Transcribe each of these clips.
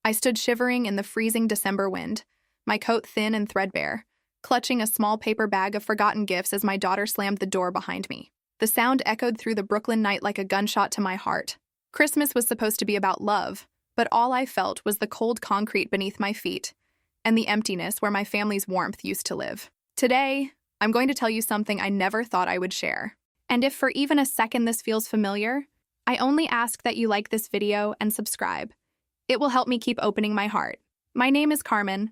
I stood shivering in the freezing December wind, my coat thin and threadbare, clutching a small paper bag of forgotten gifts as my daughter slammed the door behind me. The sound echoed through the Brooklyn night like a gunshot to my heart. Christmas was supposed to be about love, but all I felt was the cold concrete beneath my feet and the emptiness where my family's warmth used to live. Today, I'm going to tell you something I never thought I would share. And if for even a second this feels familiar, I only ask that you like this video and subscribe. It will help me keep opening my heart. My name is Carmen,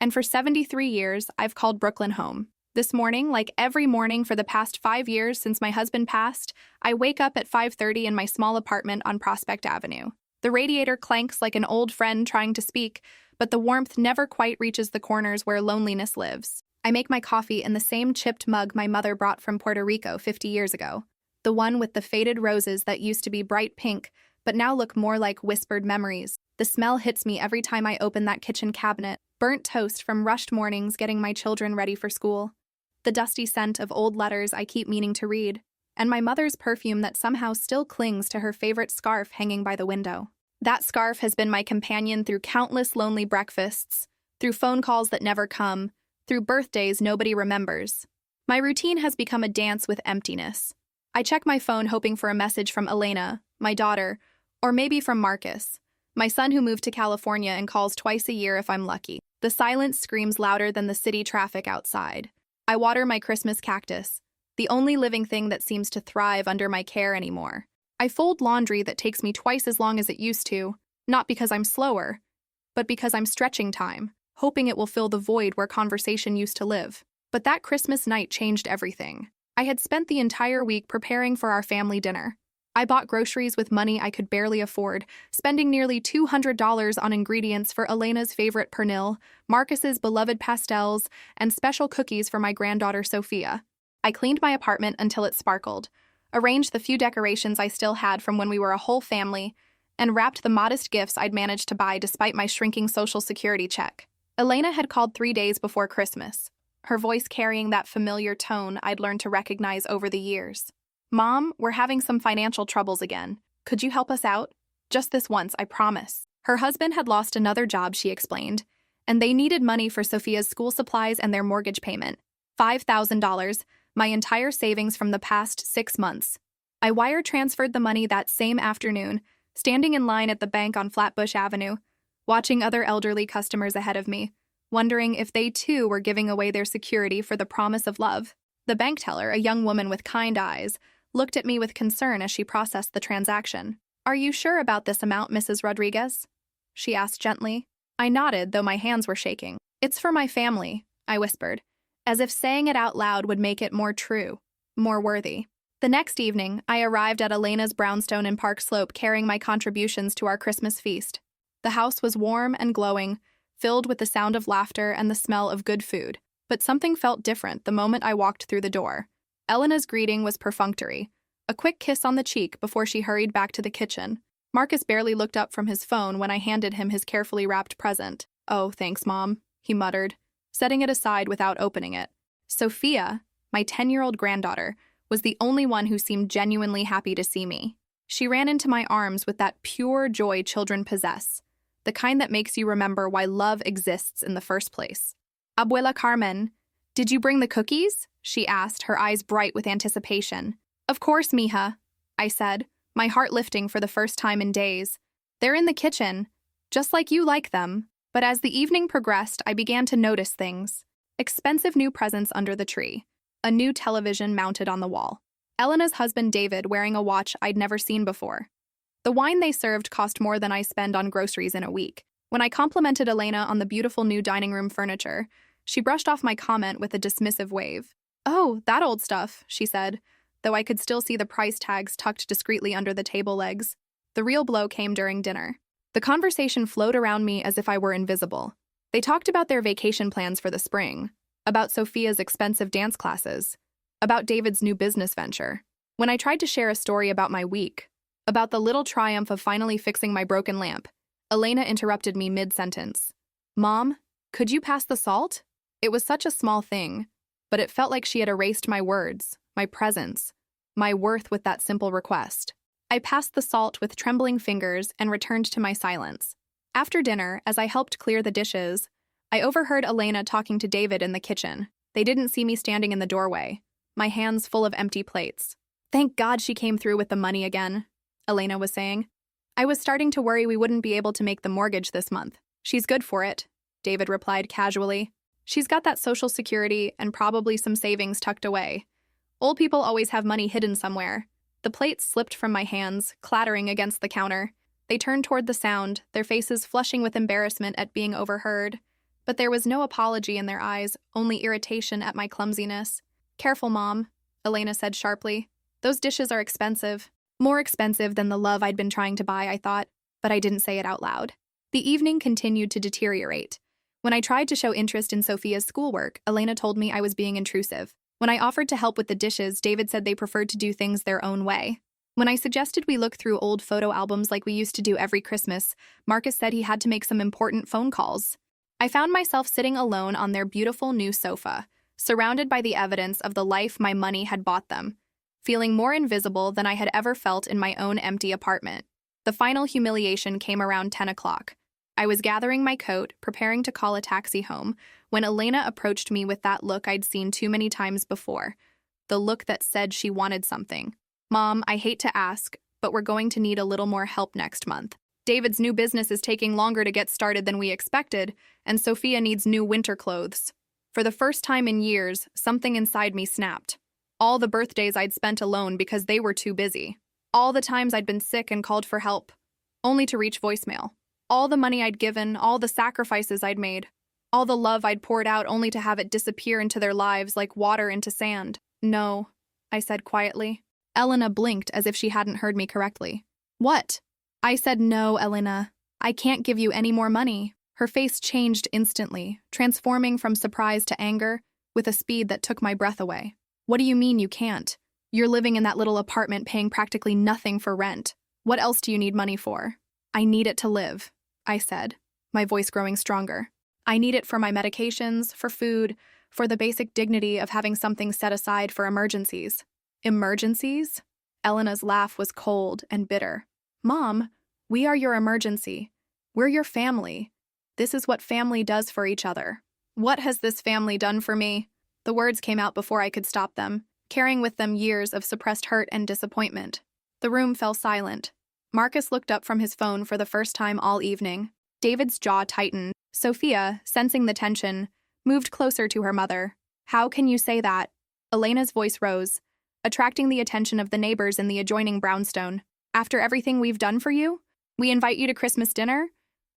and for 73 years, I've called Brooklyn home. This morning, like every morning for the past 5 years since my husband passed, I wake up at 5:30 in my small apartment on Prospect Avenue. The radiator clanks like an old friend trying to speak, but the warmth never quite reaches the corners where loneliness lives. I make my coffee in the same chipped mug my mother brought from Puerto Rico 50 years ago, the one with the faded roses that used to be bright pink, but now look more like whispered memories. The smell hits me every time I open that kitchen cabinet, burnt toast from rushed mornings getting my children ready for school, the dusty scent of old letters I keep meaning to read, and my mother's perfume that somehow still clings to her favorite scarf hanging by the window. That scarf has been my companion through countless lonely breakfasts, through phone calls that never come, through birthdays nobody remembers. My routine has become a dance with emptiness. I check my phone hoping for a message from Elena, my daughter, or maybe from Marcus, my son who moved to California and calls twice a year if I'm lucky. The silence screams louder than the city traffic outside. I water my Christmas cactus, the only living thing that seems to thrive under my care anymore. I fold laundry that takes me twice as long as it used to, not because I'm slower, but because I'm stretching time, hoping it will fill the void where conversation used to live. But that Christmas night changed everything. I had spent the entire week preparing for our family dinner. I bought groceries with money I could barely afford, spending nearly $200 on ingredients for Elena's favorite pernil, Marcus's beloved pastels, and special cookies for my granddaughter Sophia. I cleaned my apartment until it sparkled, arranged the few decorations I still had from when we were a whole family, and wrapped the modest gifts I'd managed to buy despite my shrinking Social Security check. Elena had called 3 days before Christmas, her voice carrying that familiar tone I'd learned to recognize over the years. "Mom, we're having some financial troubles again. Could you help us out? Just this once, I promise." Her husband had lost another job, she explained, and they needed money for Sophia's school supplies and their mortgage payment. $5,000, my entire savings from the past 6 months. I wire transferred the money that same afternoon, standing in line at the bank on Flatbush Avenue, watching other elderly customers ahead of me, wondering if they too were giving away their security for the promise of love. The bank teller, a young woman with kind eyes, looked at me with concern as she processed the transaction. "Are you sure about this amount, Mrs. Rodriguez?" she asked gently. I nodded, though my hands were shaking. "It's for my family," I whispered, as if saying it out loud would make it more true, more worthy. The next evening, I arrived at Elena's brownstone in Park Slope carrying my contributions to our Christmas feast. The house was warm and glowing, filled with the sound of laughter and the smell of good food. But something felt different the moment I walked through the door. Elena's greeting was perfunctory, a quick kiss on the cheek before she hurried back to the kitchen. Marcus barely looked up from his phone when I handed him his carefully wrapped present. "Oh, thanks, Mom," he muttered, setting it aside without opening it. Sophia, my 10-year-old granddaughter, was the only one who seemed genuinely happy to see me. She ran into my arms with that pure joy children possess, the kind that makes you remember why love exists in the first place. "Abuela Carmen, did you bring the cookies?" she asked, her eyes bright with anticipation. "Of course, mija," I said, my heart lifting for the first time in days. "They're in the kitchen, just like you like them." But as the evening progressed, I began to notice things. Expensive new presents under the tree, a new television mounted on the wall, Elena's husband David wearing a watch I'd never seen before. The wine they served cost more than I spend on groceries in a week. When I complimented Elena on the beautiful new dining room furniture, she brushed off my comment with a dismissive wave. "Oh, that old stuff," she said, though I could still see the price tags tucked discreetly under the table legs. The real blow came during dinner. The conversation flowed around me as if I were invisible. They talked about their vacation plans for the spring, about Sophia's expensive dance classes, about David's new business venture. When I tried to share a story about my week, about the little triumph of finally fixing my broken lamp, Elena interrupted me mid-sentence. "Mom, could you pass the salt?" It was such a small thing, but it felt like she had erased my words, my presence, my worth with that simple request. I passed the salt with trembling fingers and returned to my silence. After dinner, as I helped clear the dishes, I overheard Elena talking to David in the kitchen. They didn't see me standing in the doorway, my hands full of empty plates. Thank God she came through with the money again, Elena was saying. I was starting to worry we wouldn't be able to make the mortgage this month. She's good for it, David replied casually. She's got that Social Security and probably some savings tucked away. Old people always have money hidden somewhere. The plates slipped from my hands, clattering against the counter. They turned toward the sound, their faces flushing with embarrassment at being overheard. But there was no apology in their eyes, only irritation at my clumsiness. Careful, Mom, Elena said sharply. Those dishes are expensive. More expensive than the love I'd been trying to buy, I thought, but I didn't say it out loud. The evening continued to deteriorate. When I tried to show interest in Sophia's schoolwork, Elena told me I was being intrusive. When I offered to help with the dishes, David said they preferred to do things their own way. When I suggested we look through old photo albums like we used to do every Christmas, Marcus said he had to make some important phone calls. I found myself sitting alone on their beautiful new sofa, surrounded by the evidence of the life my money had bought them, feeling more invisible than I had ever felt in my own empty apartment. The final humiliation came around 10 o'clock. I was gathering my coat, preparing to call a taxi home, when Elena approached me with that look I'd seen too many times before, the look that said she wanted something. Mom, I hate to ask, but we're going to need a little more help next month. David's new business is taking longer to get started than we expected, and Sophia needs new winter clothes. For the first time in years, something inside me snapped. All the birthdays I'd spent alone because they were too busy. All the times I'd been sick and called for help, only to reach voicemail. All the money I'd given, all the sacrifices I'd made, all the love I'd poured out only to have it disappear into their lives like water into sand. No, I said quietly. Elena blinked as if she hadn't heard me correctly. What? I said no, Elena. I can't give you any more money. Her face changed instantly, transforming from surprise to anger with a speed that took my breath away. What do you mean you can't? You're living in that little apartment paying practically nothing for rent. What else do you need money for? I need it to live, I said, my voice growing stronger. I need it for my medications, for food, for the basic dignity of having something set aside for emergencies. Emergencies? Elena's laugh was cold and bitter. Mom, we are your emergency. We're your family. This is what family does for each other. What has this family done for me? The words came out before I could stop them, carrying with them years of suppressed hurt and disappointment. The room fell silent. Marcus looked up from his phone for the first time all evening. David's jaw tightened. Sophia, sensing the tension, moved closer to her mother. How can you say that? Elena's voice rose, attracting the attention of the neighbors in the adjoining brownstone. After everything we've done for you? We invite you to Christmas dinner?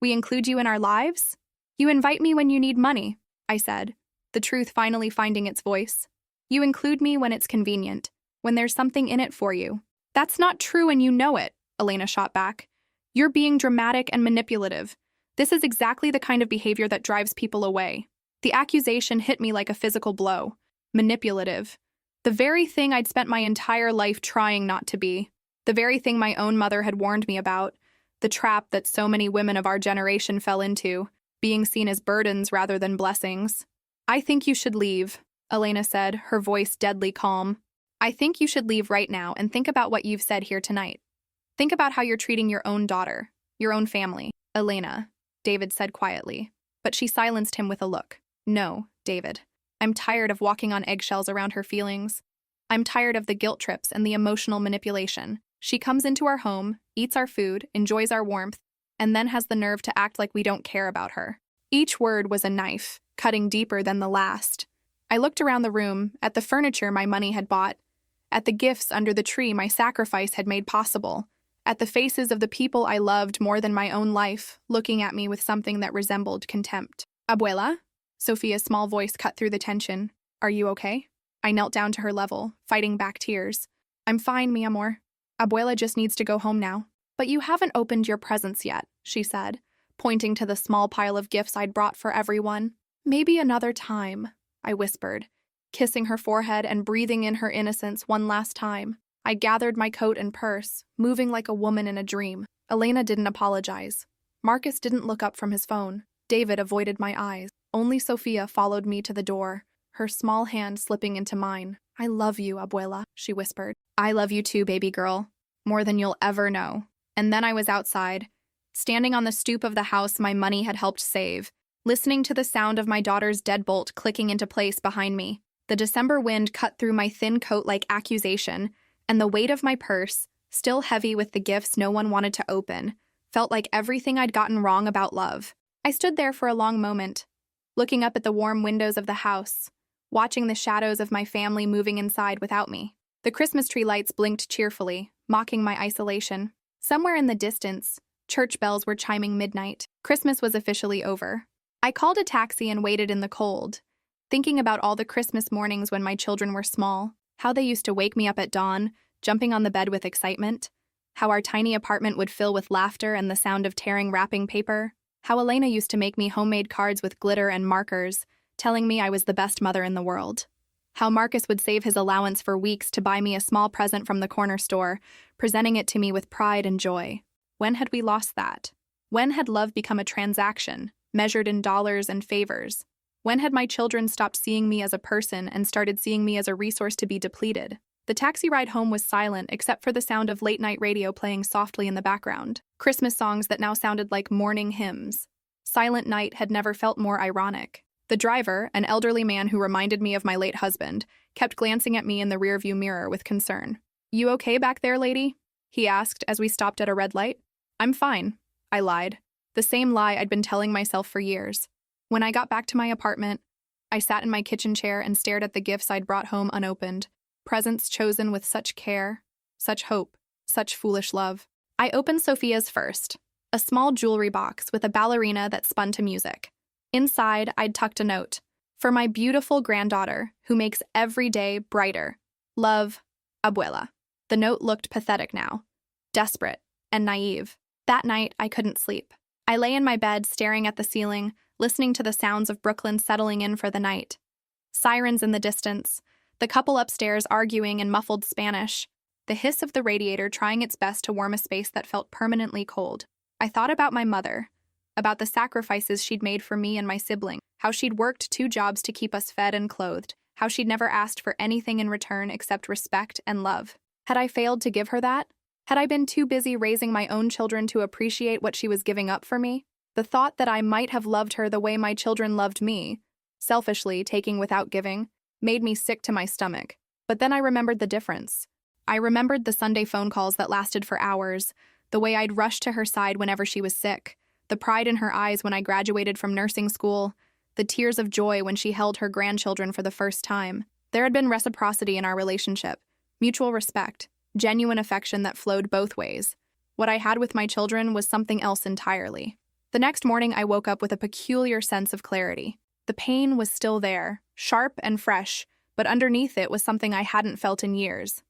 We include you in our lives? You invite me when you need money, I said, the truth finally finding its voice. You include me when it's convenient, when there's something in it for you. That's not true and you know it, Elena shot back. You're being dramatic and manipulative. This is exactly the kind of behavior that drives people away. The accusation hit me like a physical blow. Manipulative. The very thing I'd spent my entire life trying not to be. The very thing my own mother had warned me about. The trap that so many women of our generation fell into, being seen as burdens rather than blessings. I think you should leave, Elena said, her voice deadly calm. I think you should leave right now and think about what you've said here tonight. Think about how you're treating your own daughter, your own family. Elena, David said quietly, but she silenced him with a look. No, David. I'm tired of walking on eggshells around her feelings. I'm tired of the guilt trips and the emotional manipulation. She comes into our home, eats our food, enjoys our warmth, and then has the nerve to act like we don't care about her. Each word was a knife, cutting deeper than the last. I looked around the room, at the furniture my money had bought, at the gifts under the tree my sacrifice had made possible, at the faces of the people I loved more than my own life, looking at me with something that resembled contempt. Abuela? Sophia's small voice cut through the tension. Are you okay? I knelt down to her level, fighting back tears. I'm fine, mi amor. Abuela just needs to go home now. But you haven't opened your presents yet, she said, pointing to the small pile of gifts I'd brought for everyone. Maybe another time, I whispered, kissing her forehead and breathing in her innocence one last time. I gathered my coat and purse, moving like a woman in a dream. Elena didn't apologize. Marcus didn't look up from his phone. David avoided my eyes. Only Sophia followed me to the door, her small hand slipping into mine. I love you, Abuela, she whispered. I love you too, baby girl. More than you'll ever know. And then I was outside, standing on the stoop of the house my money had helped save, listening to the sound of my daughter's deadbolt clicking into place behind me. The December wind cut through my thin coat like accusation, and the weight of my purse, still heavy with the gifts no one wanted to open, felt like everything I'd gotten wrong about love. I stood there for a long moment, looking up at the warm windows of the house, watching the shadows of my family moving inside without me. The Christmas tree lights blinked cheerfully, mocking my isolation. Somewhere in the distance, church bells were chiming midnight. Christmas was officially over. I called a taxi and waited in the cold, thinking about all the Christmas mornings when my children were small, how they used to wake me up at dawn, jumping on the bed with excitement, how our tiny apartment would fill with laughter and the sound of tearing wrapping paper, how Elena used to make me homemade cards with glitter and markers, telling me I was the best mother in the world, how Marcus would save his allowance for weeks to buy me a small present from the corner store, presenting it to me with pride and joy. When had we lost that? When had love become a transaction, measured in dollars and favors? When had my children stopped seeing me as a person and started seeing me as a resource to be depleted? The taxi ride home was silent except for the sound of late-night radio playing softly in the background, Christmas songs that now sounded like morning hymns. Silent Night had never felt more ironic. The driver, an elderly man who reminded me of my late husband, kept glancing at me in the rearview mirror with concern. "You okay back there, lady?" he asked as we stopped at a red light. "I'm fine," I lied, the same lie I'd been telling myself for years. When I got back to my apartment, I sat in my kitchen chair and stared at the gifts I'd brought home unopened, presents chosen with such care, such hope, such foolish love. I opened Sophia's first, a small jewelry box with a ballerina that spun to music. Inside, I'd tucked a note. "For my beautiful granddaughter, who makes every day brighter. Love, Abuela." The note looked pathetic now, desperate and naive. That night, I couldn't sleep. I lay in my bed staring at the ceiling, listening to the sounds of Brooklyn settling in for the night. Sirens in the distance, the couple upstairs arguing in muffled Spanish, the hiss of the radiator trying its best to warm a space that felt permanently cold. I thought about my mother, about the sacrifices she'd made for me and my sibling, how she'd worked 2 jobs to keep us fed and clothed, how she'd never asked for anything in return except respect and love. Had I failed to give her that? Had I been too busy raising my own children to appreciate what she was giving up for me? The thought that I might have loved her the way my children loved me, selfishly taking without giving, made me sick to my stomach. But then I remembered the difference. I remembered the Sunday phone calls that lasted for hours, the way I'd rush to her side whenever she was sick, the pride in her eyes when I graduated from nursing school, the tears of joy when she held her grandchildren for the first time. There had been reciprocity in our relationship, mutual respect, genuine affection that flowed both ways. What I had with my children was something else entirely. The next morning, I woke up with a peculiar sense of clarity. The pain was still there, sharp and fresh, but underneath it was something I hadn't felt in years.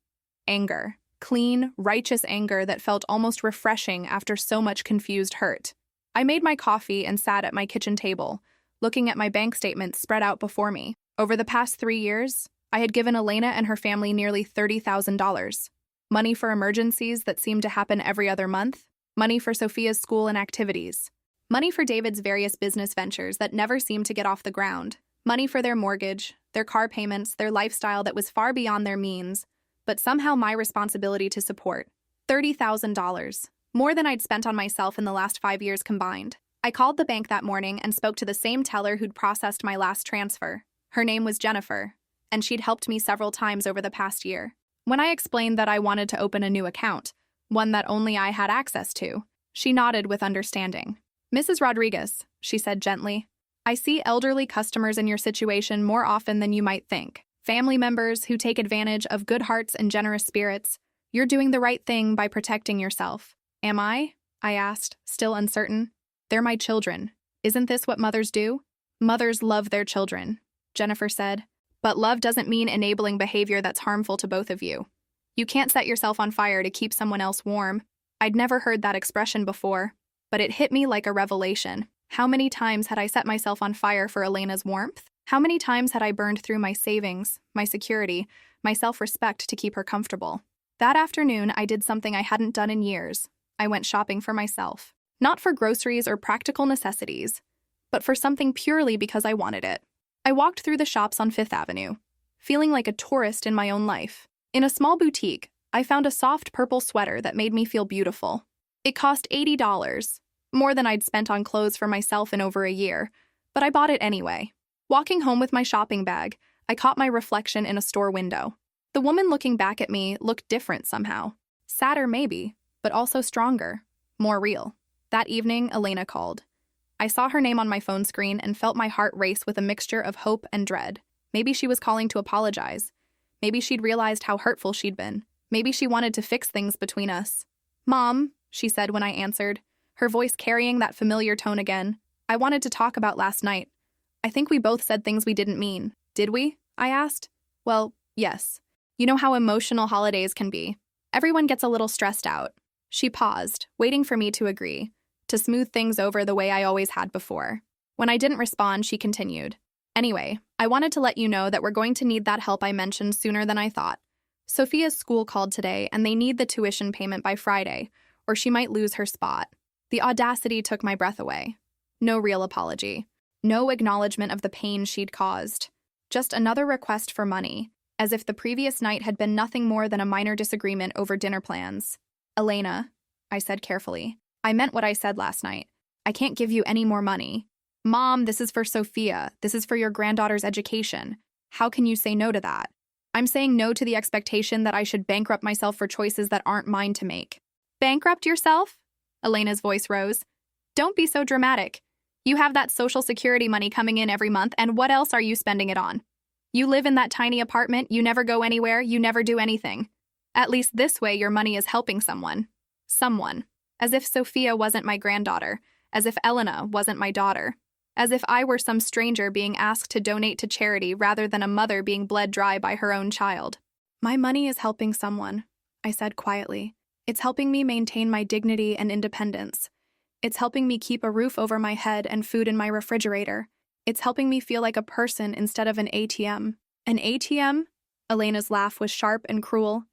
Anger. Clean, righteous anger that felt almost refreshing after so much confused hurt. I made my coffee and sat at my kitchen table, looking at my bank statements spread out before me. Over the past 3 years, I had given Elena and her family nearly $30,000. Money for emergencies that seemed to happen every other month, money for Sophia's school and activities, money for David's various business ventures that never seemed to get off the ground, money for their mortgage, their car payments, their lifestyle that was far beyond their means, but somehow my responsibility to support. $30,000, more than I'd spent on myself in the last 5 years combined. I called the bank that morning and spoke to the same teller who'd processed my last transfer. Her name was Jennifer, and she'd helped me several times over the past year. When I explained that I wanted to open a new account, one that only I had access to, she nodded with understanding. "Mrs. Rodriguez," she said gently, "I see elderly customers in your situation more often than you might think. Family members who take advantage of good hearts and generous spirits. You're doing the right thing by protecting yourself." "Am I?" I asked, still uncertain. "They're my children. Isn't this what mothers do?" "Mothers love their children," Jennifer said. "But love doesn't mean enabling behavior that's harmful to both of you. You can't set yourself on fire to keep someone else warm." I'd never heard that expression before, but it hit me like a revelation. How many times had I set myself on fire for Elena's warmth? How many times had I burned through my savings, my security, my self-respect to keep her comfortable? That afternoon, I did something I hadn't done in years. I went shopping for myself. Not for groceries or practical necessities, but for something purely because I wanted it. I walked through the shops on Fifth Avenue, feeling like a tourist in my own life. In a small boutique, I found a soft purple sweater that made me feel beautiful. It cost $80, more than I'd spent on clothes for myself in over a year, but I bought it anyway. Walking home with my shopping bag, I caught my reflection in a store window. The woman looking back at me looked different somehow. Sadder maybe, but also stronger, more real. That evening, Elena called. I saw her name on my phone screen and felt my heart race with a mixture of hope and dread. Maybe she was calling to apologize. Maybe she'd realized how hurtful she'd been. Maybe she wanted to fix things between us. "Mom," she said when I answered, her voice carrying that familiar tone again. "I wanted to talk about last night. I think we both said things we didn't mean. Did we?" I asked. "Well, yes. You know how emotional holidays can be. Everyone gets a little stressed out." She paused, waiting for me to agree, to smooth things over the way I always had before. When I didn't respond, she continued. "Anyway, I wanted to let you know that we're going to need that help I mentioned sooner than I thought. Sophia's school called today, and they need the tuition payment by Friday, or she might lose her spot." The audacity took my breath away. No real apology. No acknowledgement of the pain she'd caused. Just another request for money, as if the previous night had been nothing more than a minor disagreement over dinner plans. "Elena," I said carefully, "I meant what I said last night. I can't give you any more money." "Mom, this is for Sophia. This is for your granddaughter's education. How can you say no to that?" "I'm saying no to the expectation that I should bankrupt myself for choices that aren't mine to make." "Bankrupt yourself?" Elena's voice rose. "Don't be so dramatic. You have that Social Security money coming in every month, and what else are you spending it on? You live in that tiny apartment, you never go anywhere, you never do anything. At least this way your money is helping someone. Someone. As if Sophia wasn't my granddaughter. As if Elena wasn't my daughter. As if I were some stranger being asked to donate to charity rather than a mother being bled dry by her own child." "My money is helping someone," I said quietly. "It's helping me maintain my dignity and independence. It's helping me keep a roof over my head and food in my refrigerator. It's helping me feel like a person instead of an ATM." "An ATM?" Elena's laugh was sharp and cruel.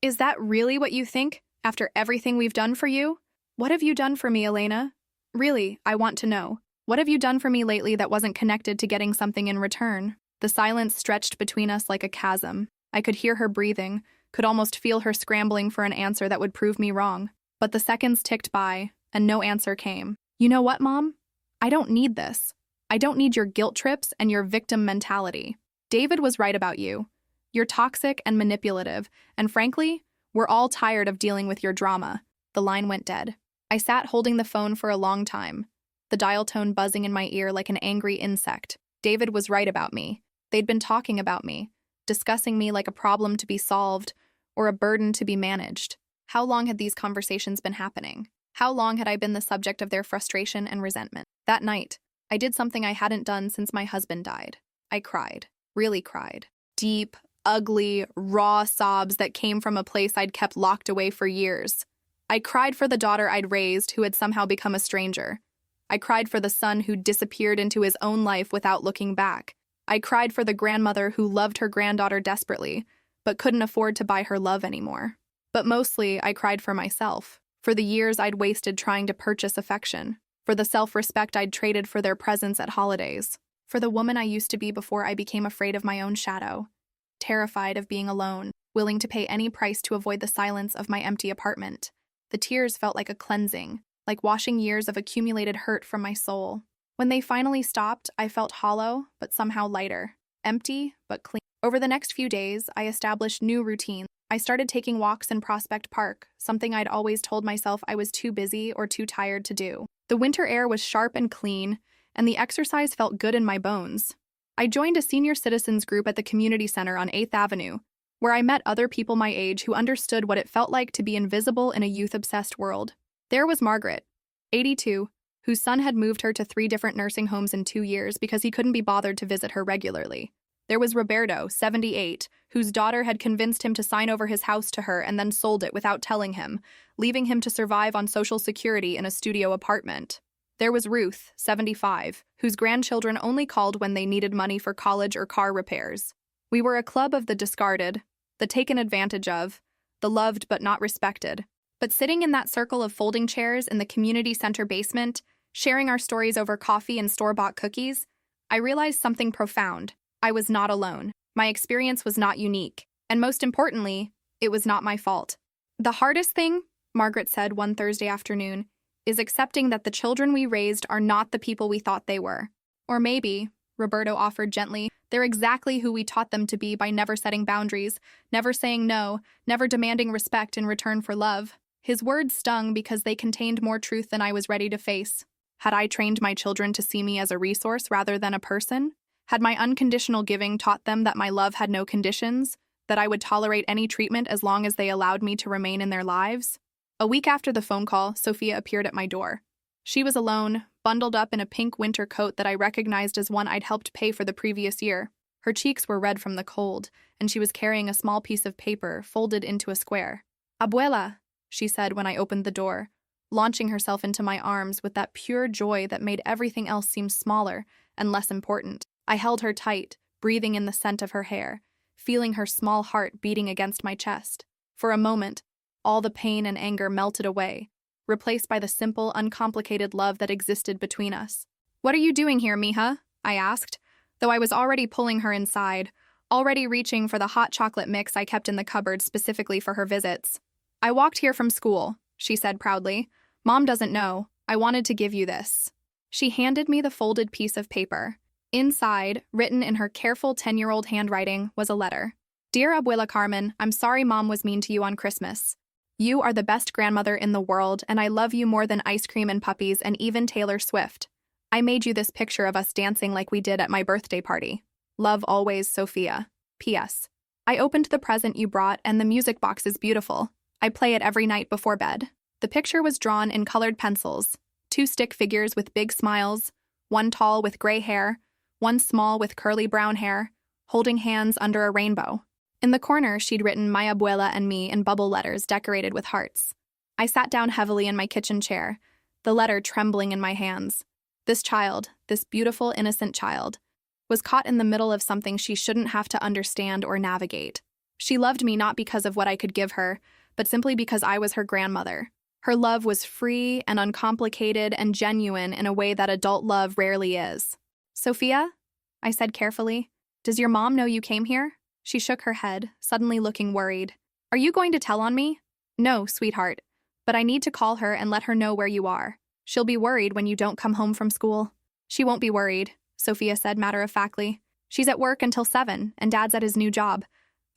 "Is that really what you think, after everything we've done for you? What have you done for me, Elena? Really, I want to know. What have you done for me lately that wasn't connected to getting something in return?" The silence stretched between us like a chasm. I could hear her breathing, could almost feel her scrambling for an answer that would prove me wrong. But the seconds ticked by, and no answer came. "You know what, Mom? I don't need this. I don't need your guilt trips and your victim mentality. David was right about you. You're toxic and manipulative, and frankly, we're all tired of dealing with your drama." The line went dead. I sat holding the phone for a long time, the dial tone buzzing in my ear like an angry insect. David was right about me. They'd been talking about me, discussing me like a problem to be solved or a burden to be managed. How long had these conversations been happening? How long had I been the subject of their frustration and resentment? That night, I did something I hadn't done since my husband died. I cried. Really cried. Deep, ugly, raw sobs that came from a place I'd kept locked away for years. I cried for the daughter I'd raised who had somehow become a stranger. I cried for the son who disappeared into his own life without looking back. I cried for the grandmother who loved her granddaughter desperately, but couldn't afford to buy her love anymore. But mostly, I cried for myself. For the years I'd wasted trying to purchase affection, for the self-respect I'd traded for their presence at holidays, for the woman I used to be before I became afraid of my own shadow, terrified of being alone, willing to pay any price to avoid the silence of my empty apartment. The tears felt like a cleansing, like washing years of accumulated hurt from my soul. When they finally stopped, I felt hollow, but somehow lighter, empty, but clean. Over the next few days, I established new routines. I started taking walks in Prospect Park, something I'd always told myself I was too busy or too tired to do. The winter air was sharp and clean, and the exercise felt good in my bones. I joined a senior citizens group at the community center on 8th Avenue, where I met other people my age who understood what it felt like to be invisible in a youth-obsessed world. There was Margaret, 82, whose son had moved her to 3 different nursing homes in 2 years because he couldn't be bothered to visit her regularly. There was Roberto, 78, whose daughter had convinced him to sign over his house to her and then sold it without telling him, leaving him to survive on Social Security in a studio apartment. There was Ruth, 75, whose grandchildren only called when they needed money for college or car repairs. We were a club of the discarded, the taken advantage of, the loved but not respected. But sitting in that circle of folding chairs in the community center basement, sharing our stories over coffee and store-bought cookies, I realized something profound. I was not alone. My experience was not unique. And most importantly, it was not my fault. "The hardest thing," Margaret said one Thursday afternoon, is accepting that the children we raised are not the people we thought they were. Or maybe, Roberto offered gently, they're exactly who we taught them to be by never setting boundaries, never saying no, never demanding respect in return for love. His words stung because they contained more truth than I was ready to face. Had I trained my children to see me as a resource rather than a person? Had my unconditional giving taught them that my love had no conditions, that I would tolerate any treatment as long as they allowed me to remain in their lives? A week after the phone call, Sophia appeared at my door. She was alone, bundled up in a pink winter coat that I recognized as one I'd helped pay for the previous year. Her cheeks were red from the cold, and she was carrying a small piece of paper folded into a square. "Abuela," she said when I opened the door, launching herself into my arms with that pure joy that made everything else seem smaller and less important. I held her tight, breathing in the scent of her hair, feeling her small heart beating against my chest. For a moment, all the pain and anger melted away, replaced by the simple, uncomplicated love that existed between us. "What are you doing here, mija?" I asked, though I was already pulling her inside, already reaching for the hot chocolate mix I kept in the cupboard specifically for her visits. "I walked here from school," she said proudly. "Mom doesn't know. I wanted to give you this." She handed me the folded piece of paper. Inside, written in her careful 10-year-old handwriting, was a letter. "Dear Abuela Carmen, I'm sorry Mom was mean to you on Christmas. You are the best grandmother in the world, and I love you more than ice cream and puppies and even Taylor Swift. I made you this picture of us dancing like we did at my birthday party. Love always, Sophia. P.S. I opened the present you brought, and the music box is beautiful. I play it every night before bed." The picture was drawn in colored pencils, 2 stick figures with big smiles, one tall with gray hair, one small with curly brown hair, holding hands under a rainbow. In the corner, she'd written "My Abuela and me" in bubble letters decorated with hearts. I sat down heavily in my kitchen chair, the letter trembling in my hands. This child, this beautiful, innocent child, was caught in the middle of something she shouldn't have to understand or navigate. She loved me not because of what I could give her, but simply because I was her grandmother. Her love was free and uncomplicated and genuine in a way that adult love rarely is. "Sophia?" I said carefully. "Does your mom know you came here?" She shook her head, suddenly looking worried. "Are you going to tell on me?" "No, sweetheart. But I need to call her and let her know where you are. She'll be worried when you don't come home from school." "She won't be worried," Sophia said matter-of-factly. "She's at work until 7, and Dad's at his new job.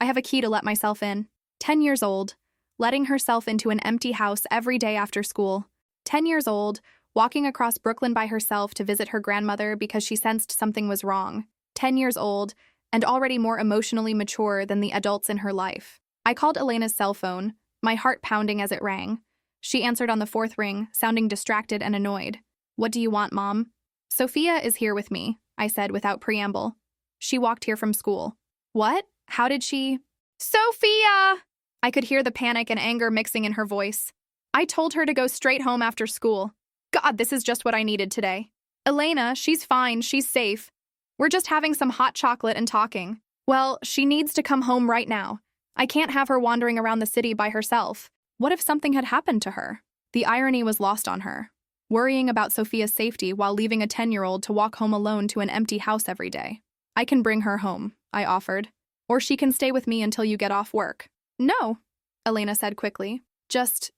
I have a key to let myself in." 10 years old, letting herself into an empty house every day after school. 10 years old, walking across Brooklyn by herself to visit her grandmother because she sensed something was wrong. 10 years old, and already more emotionally mature than the adults in her life. I called Elena's cell phone, my heart pounding as it rang. She answered on the 4th ring, sounding distracted and annoyed. "What do you want, Mom?" "Sophia is here with me," I said without preamble. "She walked here from school." "What? How did she—" "Sophia!" I could hear the panic and anger mixing in her voice. "I told her to go straight home after school. God, this is just what I needed today. Elena, she's fine, she's safe. We're just having some hot chocolate and talking. Well, she needs to come home right now. I can't have her wandering around the city by herself. What if something had happened to her?" The irony was lost on her. Worrying about Sophia's safety while leaving a 10-year-old to walk home alone to an empty house every day. "I can bring her home," I offered. "Or she can stay with me until you get off work." "No," Elena said quickly. Just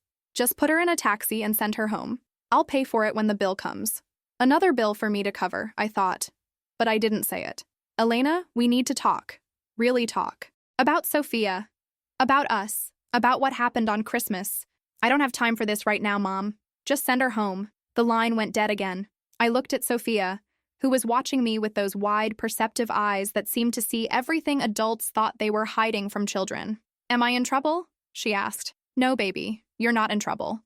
put her in a taxi and send her home. I'll pay for it when the bill comes." Another bill for me to cover, I thought. But I didn't say it. "Elena, we need to talk. Really talk. About Sophia. About us. About what happened on Christmas. I don't have time for this right now, Mom. Just send her home." The line went dead again. I looked at Sophia, who was watching me with those wide, perceptive eyes that seemed to see everything adults thought they were hiding from children. "Am I in trouble?" she asked. "No, baby, you're not in trouble.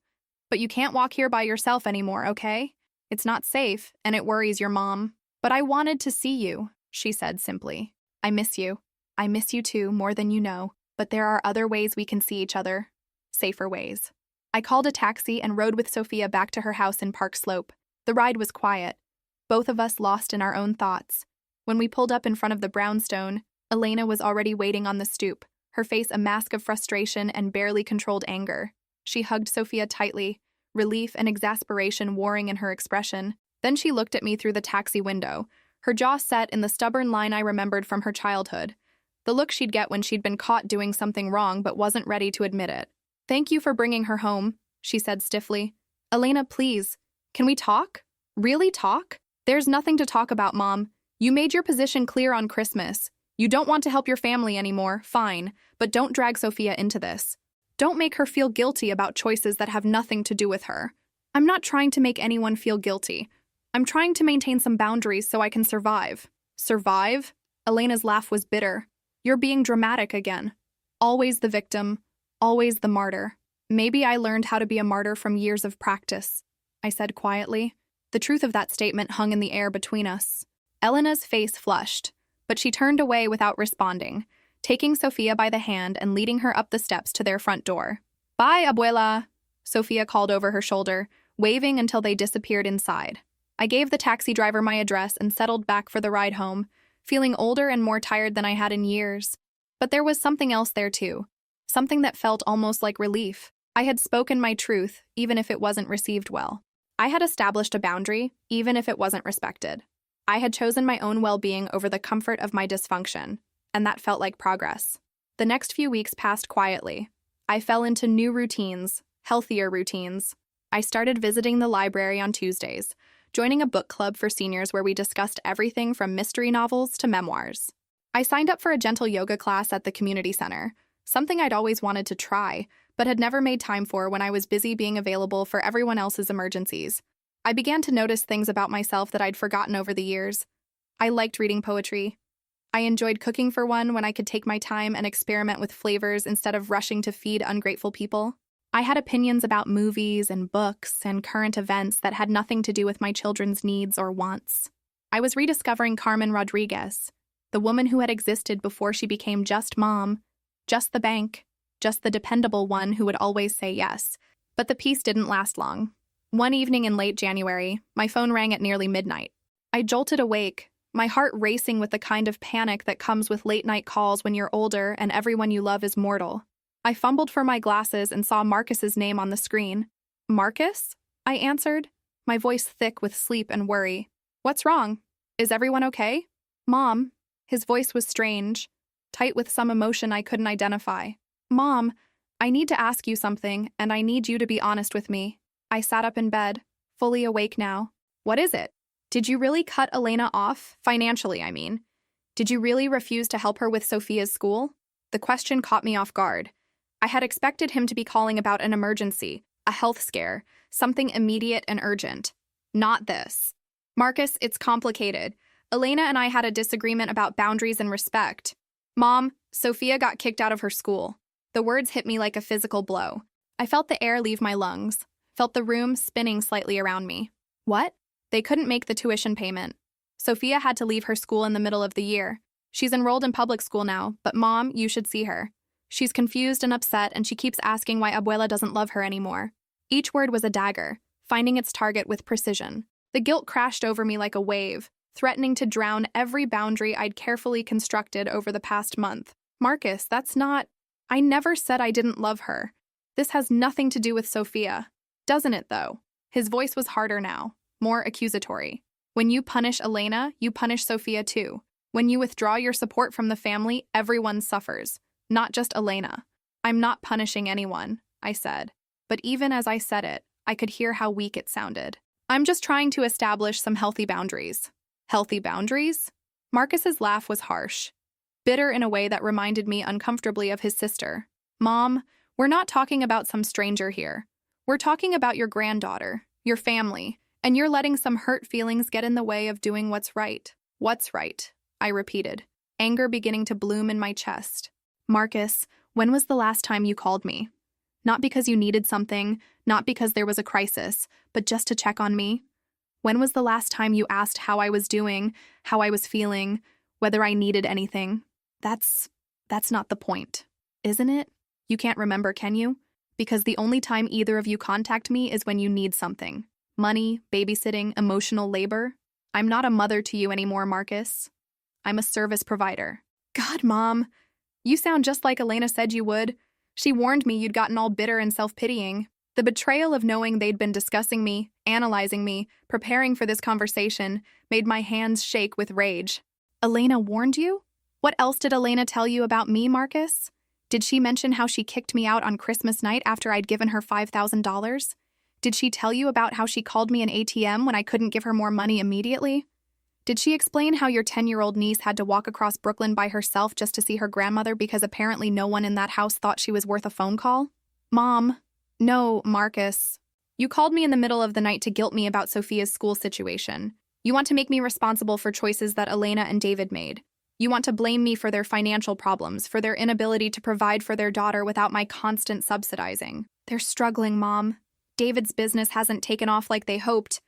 But you can't walk here by yourself anymore, okay? It's not safe, and it worries your mom. But I wanted to see you," she said simply. "I miss you. I miss you too, more than you know. But there are other ways we can see each other. Safer ways." I called a taxi and rode with Sophia back to her house in Park Slope. The ride was quiet, both of us lost in our own thoughts. When we pulled up in front of the brownstone, Elena was already waiting on the stoop, her face a mask of frustration and barely controlled anger. She hugged Sophia tightly, relief and exasperation warring in her expression. Then she looked at me through the taxi window, her jaw set in the stubborn line I remembered from her childhood. The look she'd get when she'd been caught doing something wrong but wasn't ready to admit it. "Thank you for bringing her home," she said stiffly. Elena, please. Can we talk? Really talk? There's nothing to talk about, Mom. You made your position clear on Christmas. You don't want to help your family anymore, fine, but don't drag Sophia into this. Don't make her feel guilty about choices that have nothing to do with her. I'm not trying to make anyone feel guilty. I'm trying to maintain some boundaries so I can survive. Survive? Elena's laugh was bitter. You're being dramatic again. Always the victim, always the martyr. Maybe I learned how to be a martyr from years of practice, I said quietly. The truth of that statement hung in the air between us. Elena's face flushed, but she turned away without responding, taking Sophia by the hand and leading her up the steps to their front door. Bye, Abuela, Sophia called over her shoulder, waving until they disappeared inside. I gave the taxi driver my address and settled back for the ride home, feeling older and more tired than I had in years. But there was something else there too, something that felt almost like relief. I had spoken my truth, even if it wasn't received well. I had established a boundary, even if it wasn't respected. I had chosen my own well-being over the comfort of my dysfunction, and that felt like progress. The next few weeks passed quietly. I fell into new routines, healthier routines. I started visiting the library on Tuesdays, joining a book club for seniors where we discussed everything from mystery novels to memoirs. I signed up for a gentle yoga class at the community center, something I'd always wanted to try, but had never made time for when I was busy being available for everyone else's emergencies. I began to notice things about myself that I'd forgotten over the years. I liked reading poetry. I enjoyed cooking for one when I could take my time and experiment with flavors instead of rushing to feed ungrateful people. I had opinions about movies and books and current events that had nothing to do with my children's needs or wants. I was rediscovering Carmen Rodriguez, the woman who had existed before she became just mom, just the bank, just the dependable one who would always say yes. But the peace didn't last long. One evening in late January, my phone rang at nearly midnight. I jolted awake, my heart racing with the kind of panic that comes with late-night calls when you're older and everyone you love is mortal. I fumbled for my glasses and saw Marcus's name on the screen. Marcus? I answered, my voice thick with sleep and worry. What's wrong? Is everyone okay? Mom. His voice was strange, tight with some emotion I couldn't identify. Mom, I need to ask you something, and I need you to be honest with me. I sat up in bed, fully awake now. What is it? Did you really cut Elena off? Financially, I mean. Did you really refuse to help her with Sophia's school? The question caught me off guard. I had expected him to be calling about an emergency, a health scare, something immediate and urgent. Not this. Marcus, it's complicated. Elena and I had a disagreement about boundaries and respect. Mom, Sophia got kicked out of her school. The words hit me like a physical blow. I felt the air leave my lungs, felt the room spinning slightly around me. What? They couldn't make the tuition payment. Sophia had to leave her school in the middle of the year. She's enrolled in public school now, but Mom, you should see her. She's confused and upset, and she keeps asking why Abuela doesn't love her anymore. Each word was a dagger, finding its target with precision. The guilt crashed over me like a wave, threatening to drown every boundary I'd carefully constructed over the past month. Marcus, that's not... I never said I didn't love her. This has nothing to do with Sophia. Doesn't it, though? His voice was harder now, more accusatory. When you punish Elena, you punish Sophia too. When you withdraw your support from the family, everyone suffers, not just Elena. I'm not punishing anyone, I said. But even as I said it, I could hear how weak it sounded. I'm just trying to establish some healthy boundaries. Healthy boundaries? Marcus's laugh was harsh, bitter in a way that reminded me uncomfortably of his sister. Mom, we're not talking about some stranger here. We're talking about your granddaughter, your family, and you're letting some hurt feelings get in the way of doing what's right. What's right? I repeated, anger beginning to bloom in my chest. Marcus, when was the last time you called me? Not because you needed something, not because there was a crisis, but just to check on me. When was the last time you asked how I was doing, how I was feeling, whether I needed anything? That's not the point, isn't it? You can't remember, can you? Because the only time either of you contact me is when you need something. Money, babysitting, emotional labor. I'm not a mother to you anymore, Marcus. I'm a service provider. God, Mom, you sound just like Elena said you would. She warned me you'd gotten all bitter and self-pitying. The betrayal of knowing they'd been discussing me, analyzing me, preparing for this conversation, made my hands shake with rage. Elena warned you? What else did Elena tell you about me, Marcus? Did she mention how she kicked me out on Christmas night after I'd given her $5,000? Did she tell you about how she called me an ATM when I couldn't give her more money immediately? Did she explain how your 10-year-old niece had to walk across Brooklyn by herself just to see her grandmother because apparently no one in that house thought she was worth a phone call? Mom. No, Marcus. You called me in the middle of the night to guilt me about Sophia's school situation. You want to make me responsible for choices that Elena and David made. You want to blame me for their financial problems, for their inability to provide for their daughter without my constant subsidizing. They're struggling, Mom. David's business hasn't taken off like they hoped,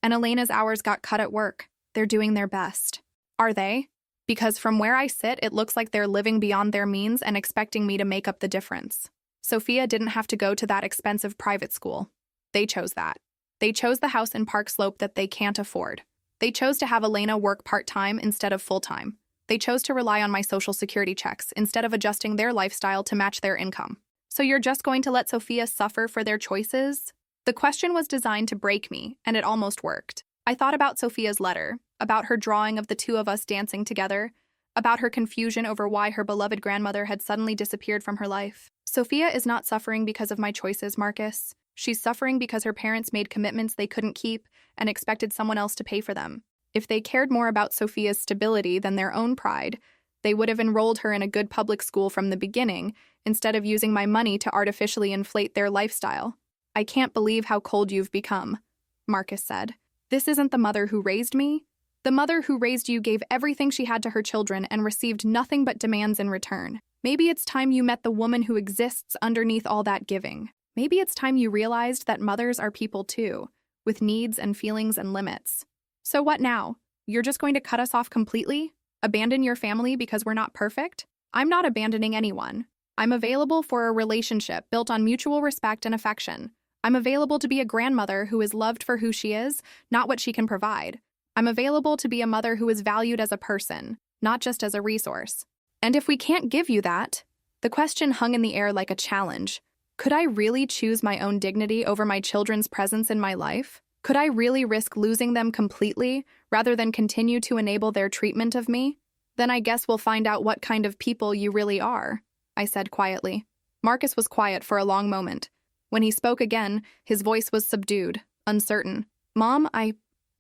and Elena's hours got cut at work. They're doing their best. Are they? Because from where I sit, it looks like they're living beyond their means and expecting me to make up the difference. Sophia didn't have to go to that expensive private school. They chose that. They chose the house in Park Slope that they can't afford. They chose to have Elena work part-time instead of full-time. They chose to rely on my social security checks instead of adjusting their lifestyle to match their income. So you're just going to let Sophia suffer for their choices? The question was designed to break me, and it almost worked. I thought about Sophia's letter, about her drawing of the two of us dancing together, about her confusion over why her beloved grandmother had suddenly disappeared from her life. Sophia is not suffering because of my choices, Marcus. She's suffering because her parents made commitments they couldn't keep and expected someone else to pay for them. If they cared more about Sophia's stability than their own pride, they would have enrolled her in a good public school from the beginning, instead of using my money to artificially inflate their lifestyle. I can't believe how cold you've become, Marcus said. This isn't the mother who raised me. The mother who raised you gave everything she had to her children and received nothing but demands in return. Maybe it's time you met the woman who exists underneath all that giving. Maybe it's time you realized that mothers are people too, with needs and feelings and limits. So what now? You're just going to cut us off completely? Abandon your family because we're not perfect? I'm not abandoning anyone. I'm available for a relationship built on mutual respect and affection. I'm available to be a grandmother who is loved for who she is, not what she can provide. I'm available to be a mother who is valued as a person, not just as a resource. And if we can't give you that, the question hung in the air like a challenge. Could I really choose my own dignity over my children's presence in my life? Could I really risk losing them completely rather than continue to enable their treatment of me? Then I guess we'll find out what kind of people you really are, I said quietly. Marcus was quiet for a long moment. When he spoke again, his voice was subdued, uncertain. Mom, I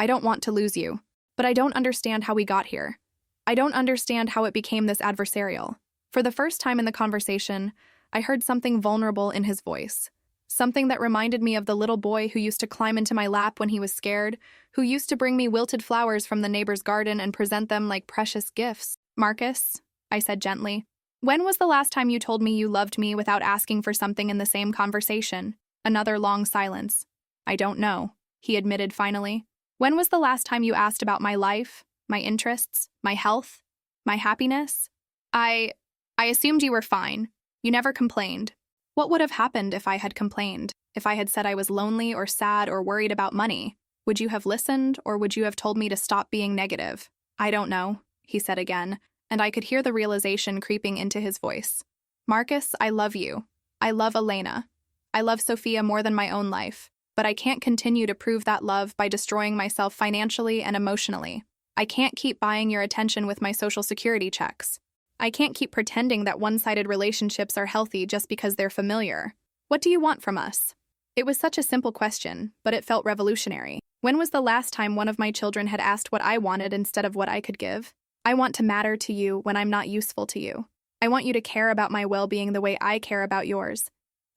don't want to lose you, but I don't understand how we got here. I don't understand how it became this adversarial. For the first time in the conversation, I heard something vulnerable in his voice. Something that reminded me of the little boy who used to climb into my lap when he was scared, who used to bring me wilted flowers from the neighbor's garden and present them like precious gifts. Marcus, I said gently, when was the last time you told me you loved me without asking for something in the same conversation? Another long silence. I don't know, he admitted finally. When was the last time you asked about my life, my interests, my health, my happiness? I assumed you were fine. You never complained. What would have happened if I had complained? If I had said I was lonely or sad or worried about money? Would you have listened, or would you have told me to stop being negative? I don't know, he said again, and I could hear the realization creeping into his voice. Marcus, I love you. I love Elena. I love Sophia more than my own life, but I can't continue to prove that love by destroying myself financially and emotionally. I can't keep buying your attention with my social security checks. I can't keep pretending that one-sided relationships are healthy just because they're familiar. What do you want from us? It was such a simple question, but it felt revolutionary. When was the last time one of my children had asked what I wanted instead of what I could give? I want to matter to you when I'm not useful to you. I want you to care about my well-being the way I care about yours.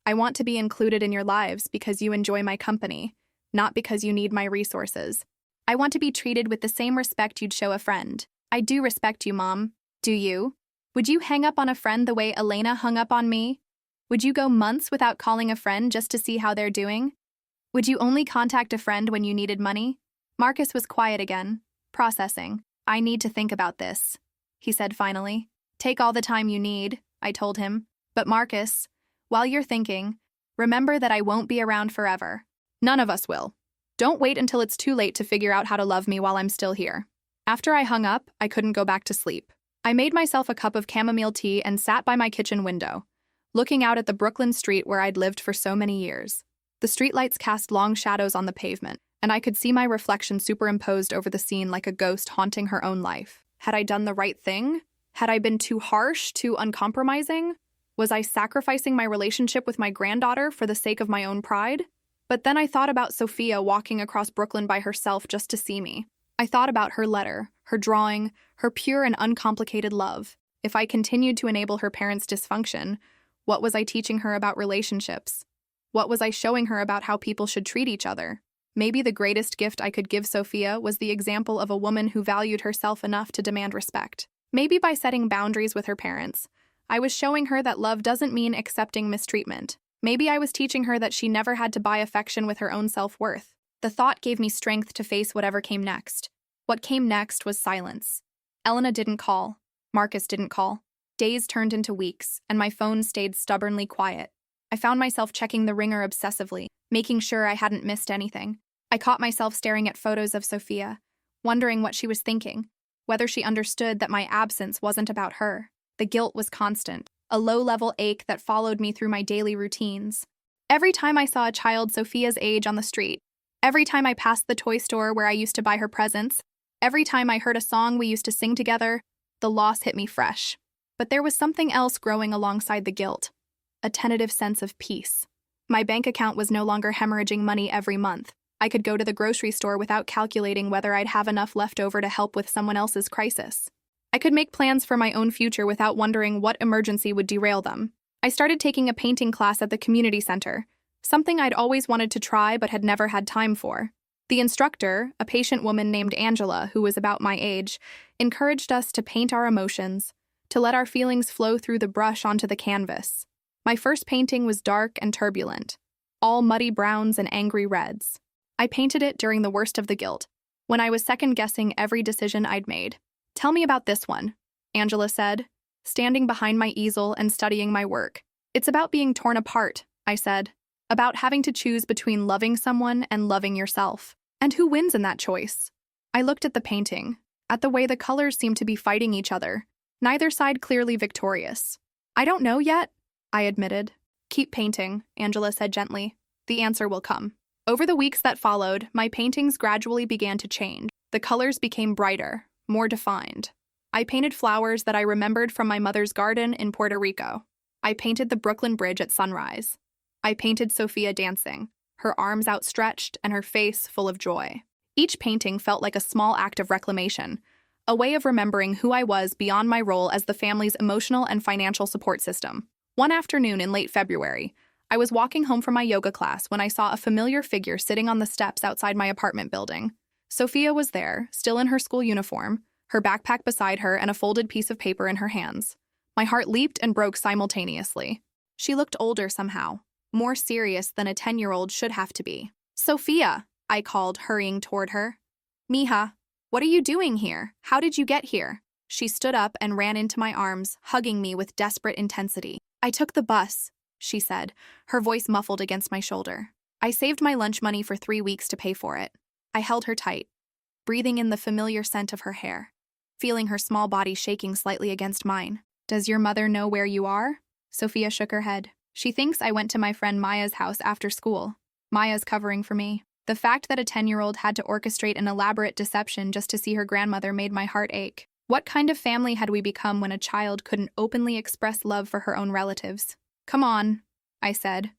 I want to be included in your lives because you enjoy my company, not because you need my resources. I want to be treated with the same respect you'd show a friend. I do respect you, Mom. Do you? Would you hang up on a friend the way Elena hung up on me? Would you go months without calling a friend just to see how they're doing? Would you only contact a friend when you needed money? Marcus was quiet again, processing. I need to think about this, he said finally. Take all the time you need, I told him. But Marcus, while you're thinking, remember that I won't be around forever. None of us will. Don't wait until it's too late to figure out how to love me while I'm still here. After I hung up, I couldn't go back to sleep. I made myself a cup of chamomile tea and sat by my kitchen window, looking out at the Brooklyn street where I'd lived for so many years. The streetlights cast long shadows on the pavement, and I could see my reflection superimposed over the scene like a ghost haunting her own life. Had I done the right thing? Had I been too harsh, too uncompromising? Was I sacrificing my relationship with my granddaughter for the sake of my own pride? But then I thought about Sophia walking across Brooklyn by herself just to see me. I thought about her letter, her drawing, her pure and uncomplicated love. If I continued to enable her parents' dysfunction, what was I teaching her about relationships? What was I showing her about how people should treat each other? Maybe the greatest gift I could give Sophia was the example of a woman who valued herself enough to demand respect. Maybe by setting boundaries with her parents, I was showing her that love doesn't mean accepting mistreatment. Maybe I was teaching her that she never had to buy affection with her own self-worth. The thought gave me strength to face whatever came next. What came next was silence. Elena didn't call. Marcus didn't call. Days turned into weeks, and my phone stayed stubbornly quiet. I found myself checking the ringer obsessively, making sure I hadn't missed anything. I caught myself staring at photos of Sophia, wondering what she was thinking, whether she understood that my absence wasn't about her. The guilt was constant, a low-level ache that followed me through my daily routines. Every time I saw a child Sophia's age on the street, every time I passed the toy store where I used to buy her presents, every time I heard a song we used to sing together, the loss hit me fresh. But there was something else growing alongside the guilt, a tentative sense of peace. My bank account was no longer hemorrhaging money every month. I could go to the grocery store without calculating whether I'd have enough left over to help with someone else's crisis. I could make plans for my own future without wondering what emergency would derail them. I started taking a painting class at the community center, something I'd always wanted to try but had never had time for. The instructor, a patient woman named Angela, who was about my age, encouraged us to paint our emotions, to let our feelings flow through the brush onto the canvas. My first painting was dark and turbulent, all muddy browns and angry reds. I painted it during the worst of the guilt, when I was second-guessing every decision I'd made. "Tell me about this one," Angela said, standing behind my easel and studying my work. "It's about being torn apart," I said, "about having to choose between loving someone and loving yourself. And who wins in that choice?" I looked at the painting, at the way the colors seemed to be fighting each other, neither side clearly victorious. "I don't know yet," I admitted. "Keep painting," Angela said gently. "The answer will come." Over the weeks that followed, my paintings gradually began to change. The colors became brighter, more defined. I painted flowers that I remembered from my mother's garden in Puerto Rico. I painted the Brooklyn Bridge at sunrise. I painted Sophia dancing, her arms outstretched and her face full of joy. Each painting felt like a small act of reclamation, a way of remembering who I was beyond my role as the family's emotional and financial support system. One afternoon in late February, I was walking home from my yoga class when I saw a familiar figure sitting on the steps outside my apartment building. Sophia was there, still in her school uniform, her backpack beside her and a folded piece of paper in her hands. My heart leaped and broke simultaneously. She looked older somehow, more serious than a 10-year-old should have to be. "Sophia," I called, hurrying toward her. "Mija, what are you doing here? How did you get here?" She stood up and ran into my arms, hugging me with desperate intensity. "I took the bus," she said, her voice muffled against my shoulder. "I saved my lunch money for 3 weeks to pay for it." I held her tight, breathing in the familiar scent of her hair, feeling her small body shaking slightly against mine. "Does your mother know where you are?" Sophia shook her head. "She thinks I went to my friend Maya's house after school. Maya's covering for me." The fact that a 10-year-old had to orchestrate an elaborate deception just to see her grandmother made my heart ache. What kind of family had we become when a child couldn't openly express love for her own relatives? "Come on," I said,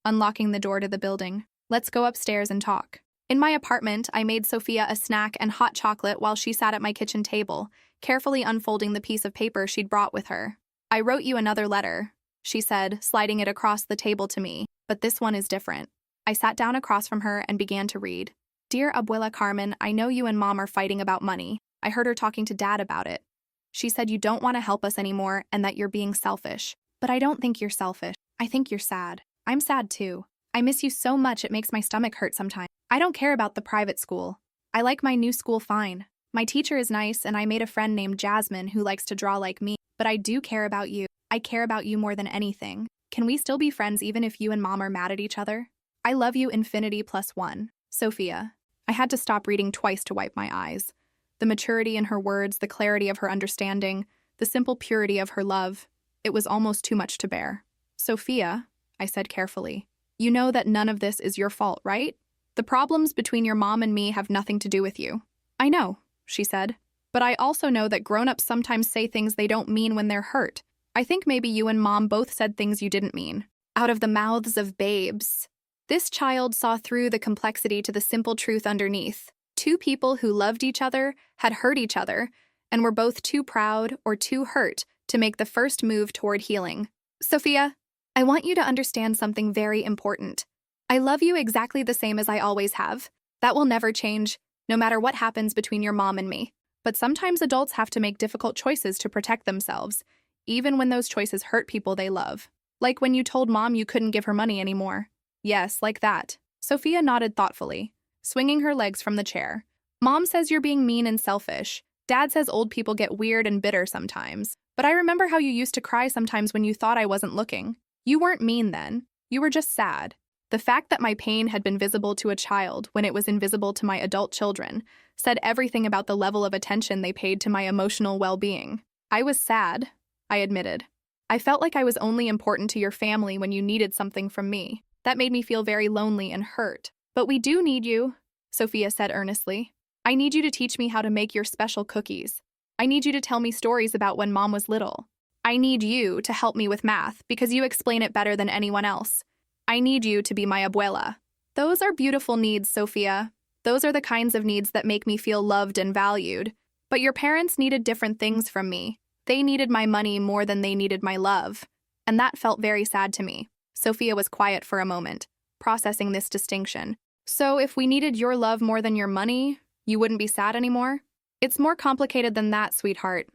unlocking the door to the building. "Let's go upstairs and talk." In my apartment, I made Sophia a snack and hot chocolate while she sat at my kitchen table, carefully unfolding the piece of paper she'd brought with her. "I wrote you another letter," she said, sliding it across the table to me, "but this one is different." I sat down across from her and began to read. "Dear Abuela Carmen, I know you and Mom are fighting about money. I heard her talking to Dad about it. She said you don't want to help us anymore and that you're being selfish. But I don't think you're selfish. I think you're sad. I'm sad too. I miss you so much it makes my stomach hurt sometimes. I don't care about the private school. I like my new school fine. My teacher is nice and I made a friend named Jasmine who likes to draw like me. But I do care about you. I care about you more than anything. Can we still be friends even if you and Mom are mad at each other? I love you infinity plus one. Sophia." I had to stop reading twice to wipe my eyes. The maturity in her words, the clarity of her understanding, the simple purity of her love. It was almost too much to bear. "Sophia," I said carefully, "you know that none of this is your fault, right? The problems between your mom and me have nothing to do with you." "I know," she said, "but I also know that grown-ups sometimes say things they don't mean when they're hurt. I think maybe you and Mom both said things you didn't mean. Out of the mouths of babes. This child saw through the complexity to the simple truth underneath. Two people who loved each other had hurt each other and were both too proud or too hurt to make the first move toward healing. Sophia, I want you to understand something very important. I love you exactly the same as I always have. That will never change, no matter what happens between your mom and me. But sometimes adults have to make difficult choices to protect themselves, even when those choices hurt people they love. Like when you told mom you couldn't give her money anymore. Yes, like that. Sophia nodded thoughtfully, swinging her legs from the chair. Mom says you're being mean and selfish. Dad says old people get weird and bitter sometimes. But I remember how you used to cry sometimes when you thought I wasn't looking. You weren't mean then. You were just sad. The fact that my pain had been visible to a child when it was invisible to my adult children said everything about the level of attention they paid to my emotional well-being. I was sad, I admitted. I felt like I was only important to your family when you needed something from me. That made me feel very lonely and hurt. But we do need you, Sophia said earnestly. I need you to teach me how to make your special cookies. I need you to tell me stories about when Mom was little. I need you to help me with math because you explain it better than anyone else. I need you to be my abuela. Those are beautiful needs, Sophia. Those are the kinds of needs that make me feel loved and valued. But your parents needed different things from me. They needed my money more than they needed my love. And that felt very sad to me. Sophia was quiet for a moment, processing this distinction. So if we needed your love more than your money, you wouldn't be sad anymore? It's more complicated than that, sweetheart.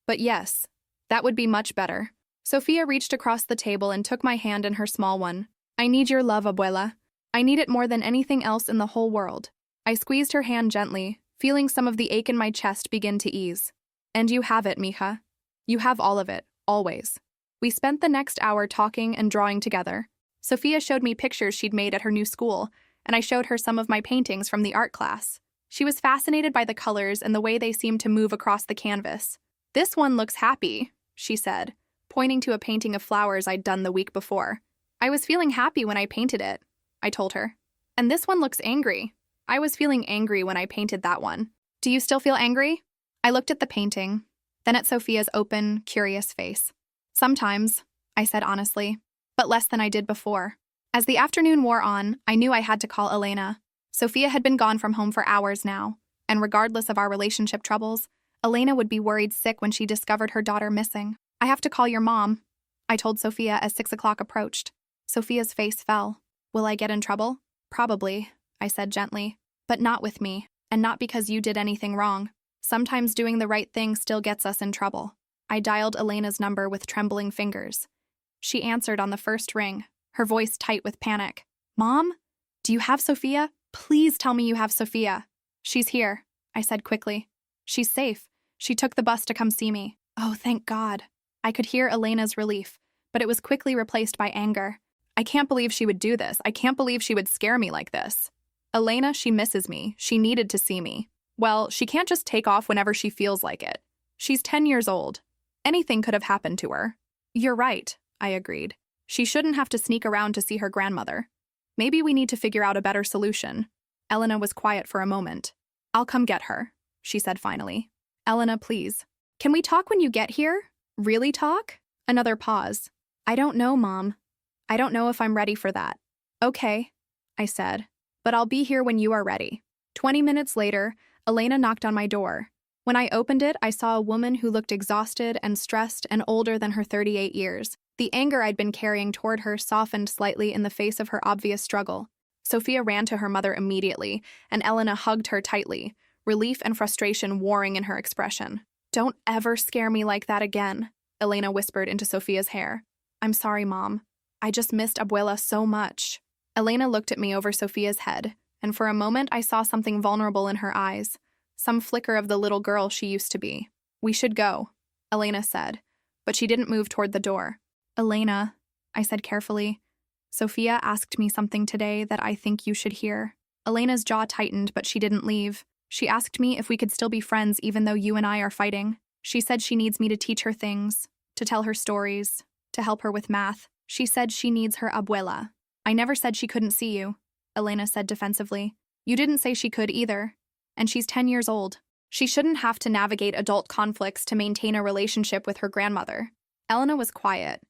But yes, that would be much better. Sophia reached across the table and took my hand in her small one. I need your love, abuela. I need it more than anything else in the whole world. I squeezed her hand gently, feeling some of the ache in my chest begin to ease. And you have it, mija. You have all of it, always. We spent the next hour talking and drawing together. Sophia showed me pictures she'd made at her new school, and I showed her some of my paintings from the art class. She was fascinated by the colors and the way they seemed to move across the canvas. This one looks happy, she said, pointing to a painting of flowers I'd done the week before. I was feeling happy when I painted it, I told her. And this one looks angry. I was feeling angry when I painted that one. Do you still feel angry? I looked at the painting, then at Sophia's open, curious face. Sometimes, I said honestly, but less than I did before. As the afternoon wore on, I knew I had to call Elena. Sophia had been gone from home for hours now, and regardless of our relationship troubles, Elena would be worried sick when she discovered her daughter missing. I have to call your mom, I told Sophia as 6 o'clock approached. Sophia's face fell. Will I get in trouble? Probably, I said gently, but not with me, and not because you did anything wrong. Sometimes doing the right thing still gets us in trouble. I dialed Elena's number with trembling fingers. She answered on the first ring, her voice tight with panic. Mom? Do you have Sophia? Please tell me you have Sophia. She's here, I said quickly. She's safe. She took the bus to come see me. Oh, thank God. I could hear Elena's relief, but it was quickly replaced by anger. I can't believe she would do this. I can't believe she would scare me like this. Elena, she misses me. She needed to see me. Well, she can't just take off whenever she feels like it. She's 10 years old. Anything could have happened to her. You're right, I agreed. She shouldn't have to sneak around to see her grandmother. Maybe we need to figure out a better solution. Elena was quiet for a moment. I'll come get her, she said finally. Elena, please. Can we talk when you get here? Really talk? Another pause. I don't know, Mom. I don't know if I'm ready for that. Okay, I said, but I'll be here when you are ready. 20 minutes later, Elena knocked on my door. When I opened it, I saw a woman who looked exhausted and stressed and older than her 38 years. The anger I'd been carrying toward her softened slightly in the face of her obvious struggle. Sophia ran to her mother immediately, and Elena hugged her tightly, relief and frustration warring in her expression. Don't ever scare me like that again, Elena whispered into Sophia's hair. I'm sorry, Mom. I just missed Abuela so much. Elena looked at me over Sophia's head, and for a moment I saw something vulnerable in her eyes, some flicker of the little girl she used to be. We should go, Elena said, but she didn't move toward the door. Elena, I said carefully, Sophia asked me something today that I think you should hear. Elena's jaw tightened, but she didn't leave. She asked me if we could still be friends even though you and I are fighting. She said she needs me to teach her things, to tell her stories, to help her with math. She said she needs her abuela. I never said she couldn't see you, Elena said defensively. You didn't say she could either. And she's 10 years old. She shouldn't have to navigate adult conflicts to maintain a relationship with her grandmother. Elena was quiet,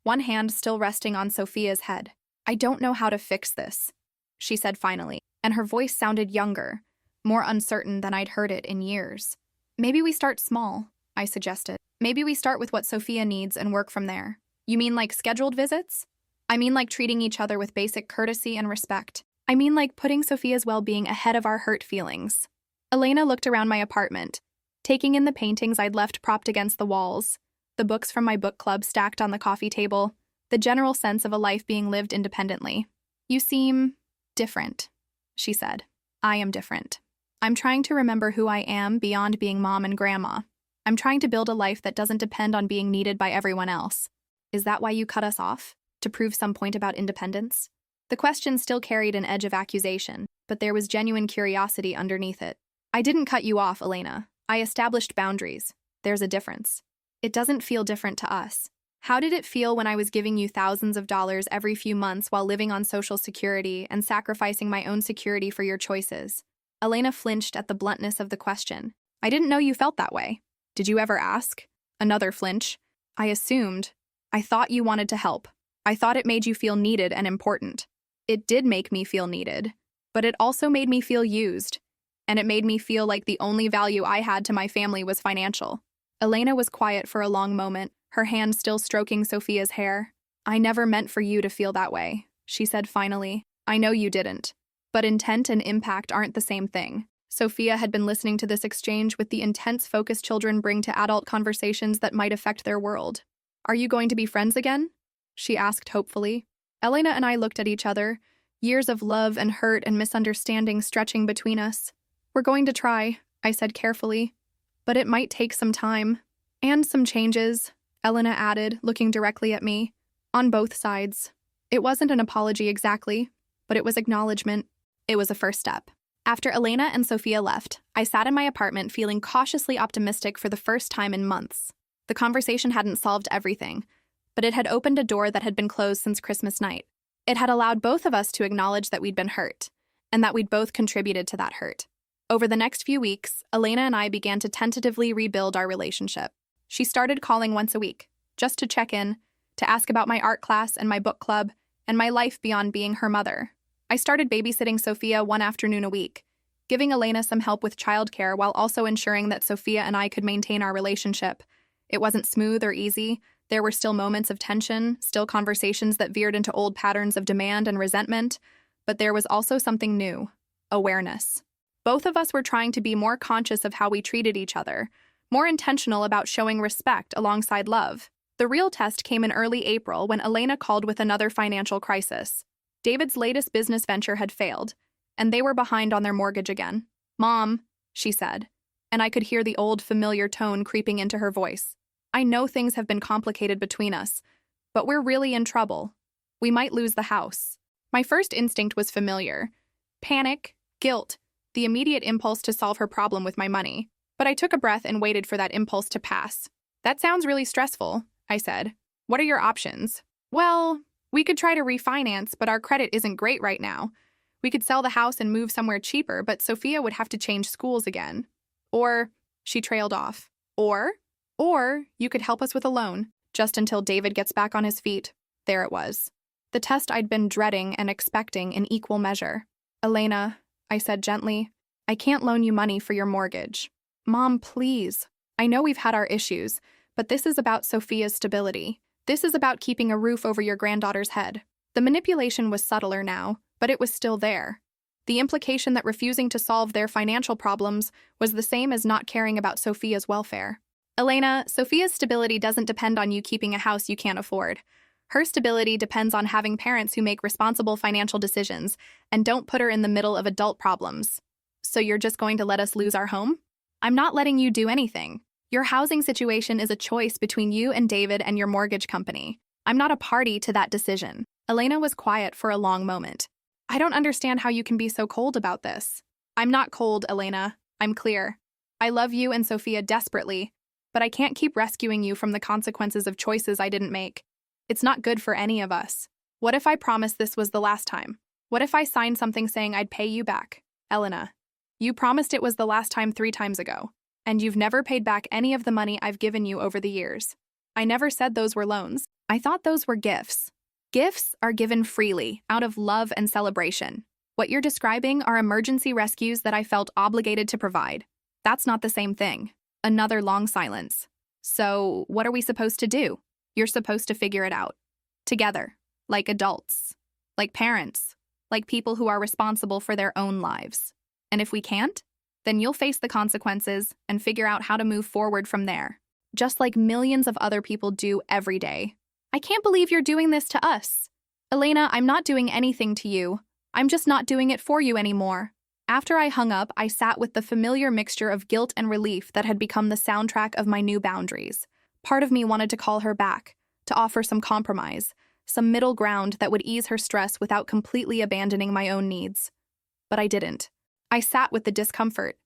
one hand still resting on Sophia's head. I don't know how to fix this, she said finally, and her voice sounded younger, more uncertain than I'd heard it in years. Maybe we start small, I suggested. Maybe we start with what Sophia needs and work from there. You mean like scheduled visits? I mean like treating each other with basic courtesy and respect. I mean like putting Sophia's well-being ahead of our hurt feelings. Elena looked around my apartment, taking in the paintings I'd left propped against the walls, the books from my book club stacked on the coffee table, the general sense of a life being lived independently. You seem different, she said. I am different. I'm trying to remember who I am beyond being mom and grandma. I'm trying to build a life that doesn't depend on being needed by everyone else. Is that why you cut us off? To prove some point about independence? The question still carried an edge of accusation, but there was genuine curiosity underneath it. I didn't cut you off, Elena. I established boundaries. There's a difference. It doesn't feel different to us. How did it feel when I was giving you thousands of dollars every few months while living on Social Security and sacrificing my own security for your choices? Elena flinched at the bluntness of the question. I didn't know you felt that way. Did you ever ask? Another flinch. I assumed. I thought you wanted to help. I thought it made you feel needed and important. It did make me feel needed, but it also made me feel used, and it made me feel like the only value I had to my family was financial. Elena was quiet for a long moment, her hand still stroking Sophia's hair. I never meant for you to feel that way, she said finally. I know you didn't. But intent and impact aren't the same thing. Sophia had been listening to this exchange with the intense focus children bring to adult conversations that might affect their world. Are you going to be friends again? She asked hopefully. Elena and I looked at each other, years of love and hurt and misunderstanding stretching between us. We're going to try, I said carefully. But it might take some time. And some changes, Elena added, looking directly at me. On both sides. It wasn't an apology exactly, but it was acknowledgement. It was a first step. After Elena and Sophia left, I sat in my apartment feeling cautiously optimistic for the first time in months. The conversation hadn't solved everything, but it had opened a door that had been closed since Christmas night. It had allowed both of us to acknowledge that we'd been hurt, and that we'd both contributed to that hurt. Over the next few weeks, Elena and I began to tentatively rebuild our relationship. She started calling once a week, just to check in, to ask about my art class and my book club, and my life beyond being her mother. I started babysitting Sophia one afternoon a week, giving Elena some help with childcare while also ensuring that Sophia and I could maintain our relationship. It wasn't smooth or easy. There were still moments of tension, still conversations that veered into old patterns of demand and resentment, but there was also something new: awareness. Both of us were trying to be more conscious of how we treated each other, more intentional about showing respect alongside love. The real test came in early April when Elena called with another financial crisis. David's latest business venture had failed, and they were behind on their mortgage again. "Mom," she said, and I could hear the old familiar tone creeping into her voice. "I know things have been complicated between us, but we're really in trouble. We might lose the house." My first instinct was familiar. Panic, guilt, the immediate impulse to solve her problem with my money. But I took a breath and waited for that impulse to pass. "That sounds really stressful," I said. "What are your options?" "Well, we could try to refinance, but our credit isn't great right now. We could sell the house and move somewhere cheaper, but Sophia would have to change schools again. Or," she trailed off, Or you could help us with a loan, just until David gets back on his feet." There it was. The test I'd been dreading and expecting in equal measure. "Elena," I said gently, "I can't loan you money for your mortgage." "Mom, please. I know we've had our issues, but this is about Sophia's stability. This is about keeping a roof over your granddaughter's head." The manipulation was subtler now, but it was still there. The implication that refusing to solve their financial problems was the same as not caring about Sophia's welfare. "Elena, Sophia's stability doesn't depend on you keeping a house you can't afford. Her stability depends on having parents who make responsible financial decisions and don't put her in the middle of adult problems. So you're just going to let us lose our home?" "I'm not letting you do anything. Your housing situation is a choice between you and David and your mortgage company. I'm not a party to that decision." Elena was quiet for a long moment. "I don't understand how you can be so cold about this." "I'm not cold, Elena. I'm clear. I love you and Sophia desperately, but I can't keep rescuing you from the consequences of choices I didn't make. It's not good for any of us. What if I promised this was the last time? What if I signed something saying I'd pay you back?" "Elena, you promised it was the last time 3 times ago, and you've never paid back any of the money I've given you over the years. I never said those were loans. I thought those were gifts. Gifts are given freely, out of love and celebration. What you're describing are emergency rescues that I felt obligated to provide. That's not the same thing. Another long silence. So, what are we supposed to do? You're supposed to figure it out. Together. Like adults. Like parents. Like people who are responsible for their own lives. And if we can't, then you'll face the consequences and figure out how to move forward from there. Just like millions of other people do every day. I can't believe you're doing this to us. Elena, I'm not doing anything to you. I'm just not doing it for you anymore. After I hung up, I sat with the familiar mixture of guilt and relief that had become the soundtrack of my new boundaries. Part of me wanted to call her back, to offer some compromise, some middle ground that would ease her stress without completely abandoning my own needs. But I didn't. I sat with the discomfort,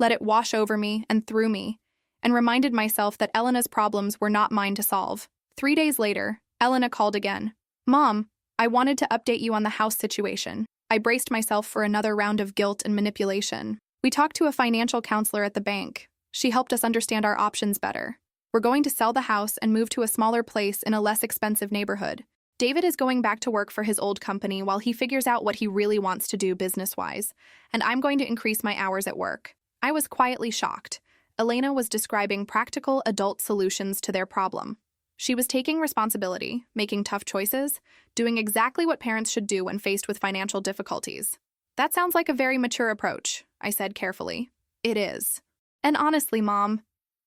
let it wash over me and through me, and reminded myself that Elena's problems were not mine to solve. 3 days later, Elena called again. Mom, I wanted to update you on the house situation. I braced myself for another round of guilt and manipulation. We talked to a financial counselor at the bank. She helped us understand our options better. We're going to sell the house and move to a smaller place in a less expensive neighborhood. David is going back to work for his old company while he figures out what he really wants to do business-wise, and I'm going to increase my hours at work. I was quietly shocked. Elena was describing practical adult solutions to their problem. She was taking responsibility, making tough choices, doing exactly what parents should do when faced with financial difficulties. That sounds like a very mature approach, I said carefully. It is. And honestly, Mom,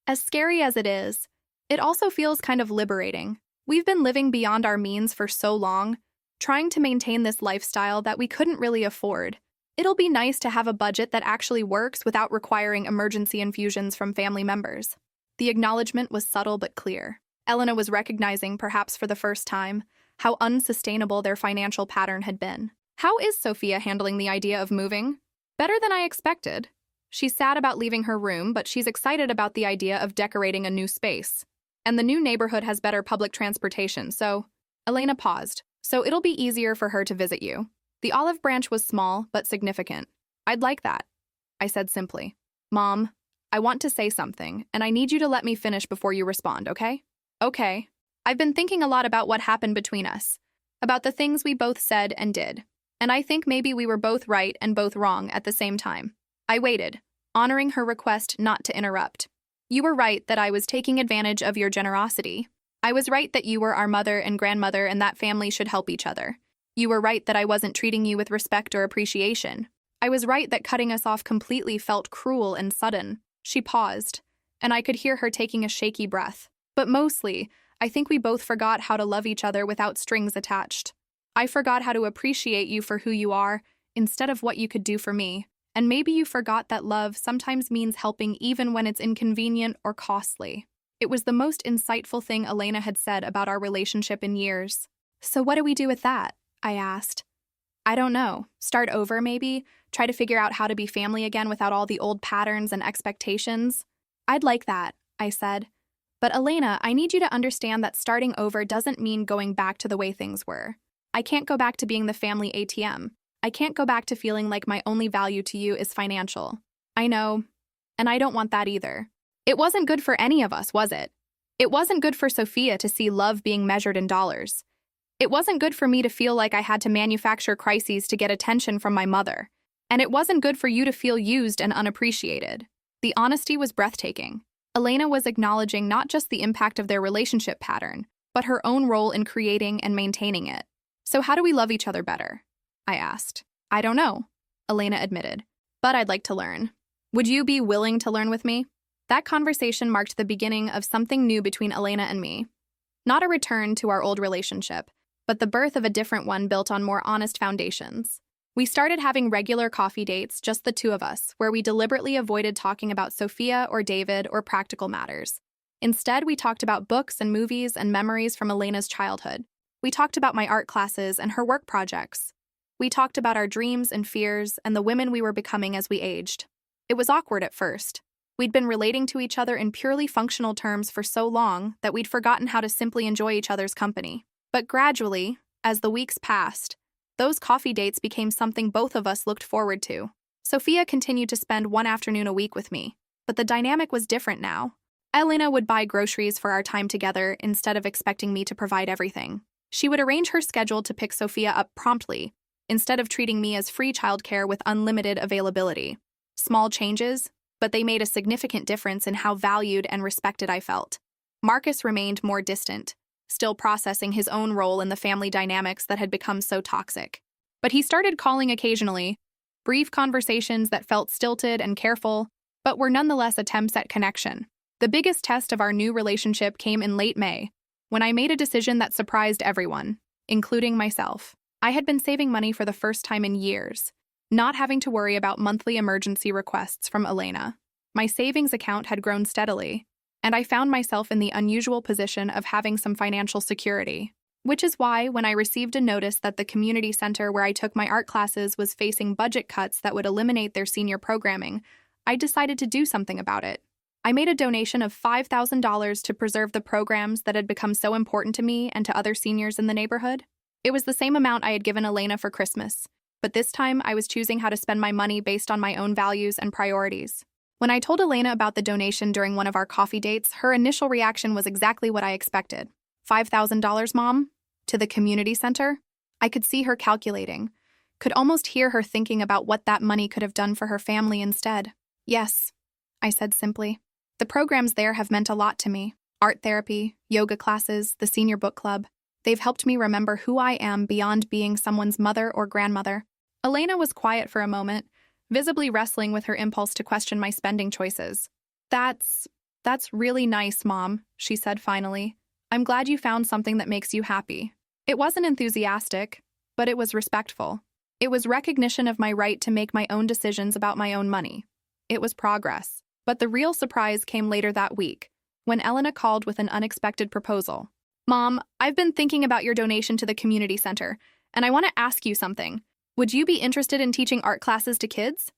as scary as it is, it also feels kind of liberating. We've been living beyond our means for so long, trying to maintain this lifestyle that we couldn't really afford. It'll be nice to have a budget that actually works without requiring emergency infusions from family members. The acknowledgement was subtle but clear. Elena was recognizing, perhaps for the first time, how unsustainable their financial pattern had been. How is Sophia handling the idea of moving? Better than I expected. She's sad about leaving her room, but she's excited about the idea of decorating a new space. And the new neighborhood has better public transportation, so... Elena paused. So it'll be easier for her to visit you. The olive branch was small, but significant. I'd like that, I said simply. Mom, I want to say something, and I need you to let me finish before you respond, okay? Okay. I've been thinking a lot about what happened between us, about the things we both said and did, and I think maybe we were both right and both wrong at the same time. I waited, honoring her request not to interrupt. You were right that I was taking advantage of your generosity. I was right that you were our mother and grandmother and that family should help each other. You were right that I wasn't treating you with respect or appreciation. I was right that cutting us off completely felt cruel and sudden. She paused, and I could hear her taking a shaky breath. But mostly, I think we both forgot how to love each other without strings attached. I forgot how to appreciate you for who you are instead of what you could do for me. And maybe you forgot that love sometimes means helping even when it's inconvenient or costly. It was the most insightful thing Elena had said about our relationship in years. So what do we do with that? I asked. I don't know. Start over, maybe? Try to figure out how to be family again without all the old patterns and expectations? I'd like that, I said. But Elena, I need you to understand that starting over doesn't mean going back to the way things were. I can't go back to being the family ATM. I can't go back to feeling like my only value to you is financial. I know, and I don't want that either. It wasn't good for any of us, was it? It wasn't good for Sophia to see love being measured in dollars. It wasn't good for me to feel like I had to manufacture crises to get attention from my mother. And it wasn't good for you to feel used and unappreciated. The honesty was breathtaking. Elena was acknowledging not just the impact of their relationship pattern, but her own role in creating and maintaining it. So how do we love each other better? I asked. I don't know, Elena admitted, but I'd like to learn. Would you be willing to learn with me? That conversation marked the beginning of something new between Elena and me. Not a return to our old relationship, but the birth of a different one built on more honest foundations. We started having regular coffee dates, just the two of us, where we deliberately avoided talking about Sophia or David or practical matters. Instead, we talked about books and movies and memories from Elena's childhood. We talked about my art classes and her work projects. We talked about our dreams and fears and the women we were becoming as we aged. It was awkward at first. We'd been relating to each other in purely functional terms for so long that we'd forgotten how to simply enjoy each other's company. But gradually, as the weeks passed, those coffee dates became something both of us looked forward to. Sophia continued to spend one afternoon a week with me, but the dynamic was different now. Elena would buy groceries for our time together instead of expecting me to provide everything. She would arrange her schedule to pick Sophia up promptly, instead of treating me as free childcare with unlimited availability. Small changes, but they made a significant difference in how valued and respected I felt. Marcus remained more distant, still processing his own role in the family dynamics that had become so toxic. But he started calling occasionally, brief conversations that felt stilted and careful, but were nonetheless attempts at connection. The biggest test of our new relationship came in late May, when I made a decision that surprised everyone, including myself. I had been saving money for the first time in years, not having to worry about monthly emergency requests from Elena. My savings account had grown steadily, and I found myself in the unusual position of having some financial security. Which is why, when I received a notice that the community center where I took my art classes was facing budget cuts that would eliminate their senior programming, I decided to do something about it. I made a donation of $5,000 to preserve the programs that had become so important to me and to other seniors in the neighborhood. It was the same amount I had given Elena for Christmas, but this time I was choosing how to spend my money based on my own values and priorities. When I told Elena about the donation during one of our coffee dates, her initial reaction was exactly what I expected. $5,000, Mom? To the community center? I could see her calculating, could almost hear her thinking about what that money could have done for her family instead. Yes, I said simply. The programs there have meant a lot to me. Art therapy, yoga classes, the senior book club. They've helped me remember who I am beyond being someone's mother or grandmother. Elena was quiet for a moment, visibly wrestling with her impulse to question my spending choices. That's really nice, Mom, she said finally. I'm glad you found something that makes you happy. It wasn't enthusiastic, but it was respectful. It was recognition of my right to make my own decisions about my own money. It was progress. But the real surprise came later that week, when Elena called with an unexpected proposal. Mom, I've been thinking about your donation to the community center, and I want to ask you something. Would you be interested in teaching art classes to kids?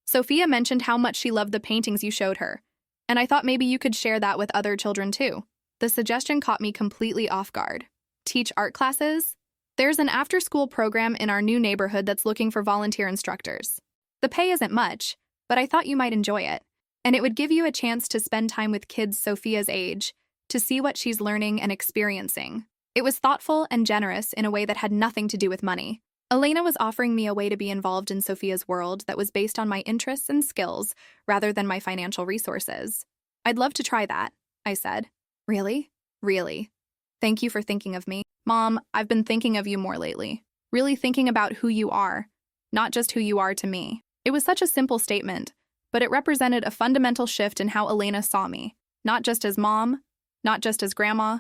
Sophia mentioned how much she loved the paintings you showed her, and I thought maybe you could share that with other children too. The suggestion caught me completely off guard. Teach art classes? There's an after-school program in our new neighborhood that's looking for volunteer instructors. The pay isn't much, but I thought you might enjoy it. And it would give you a chance to spend time with kids Sophia's age, to see what she's learning and experiencing. It was thoughtful and generous in a way that had nothing to do with money. Elena was offering me a way to be involved in Sophia's world that was based on my interests and skills rather than my financial resources. I'd love to try that, I said. Really? Really. Thank you for thinking of me. Mom, I've been thinking of you more lately. Really thinking about who you are, not just who you are to me. It was such a simple statement, but it represented a fundamental shift in how Elena saw me, not just as mom, not just as grandma,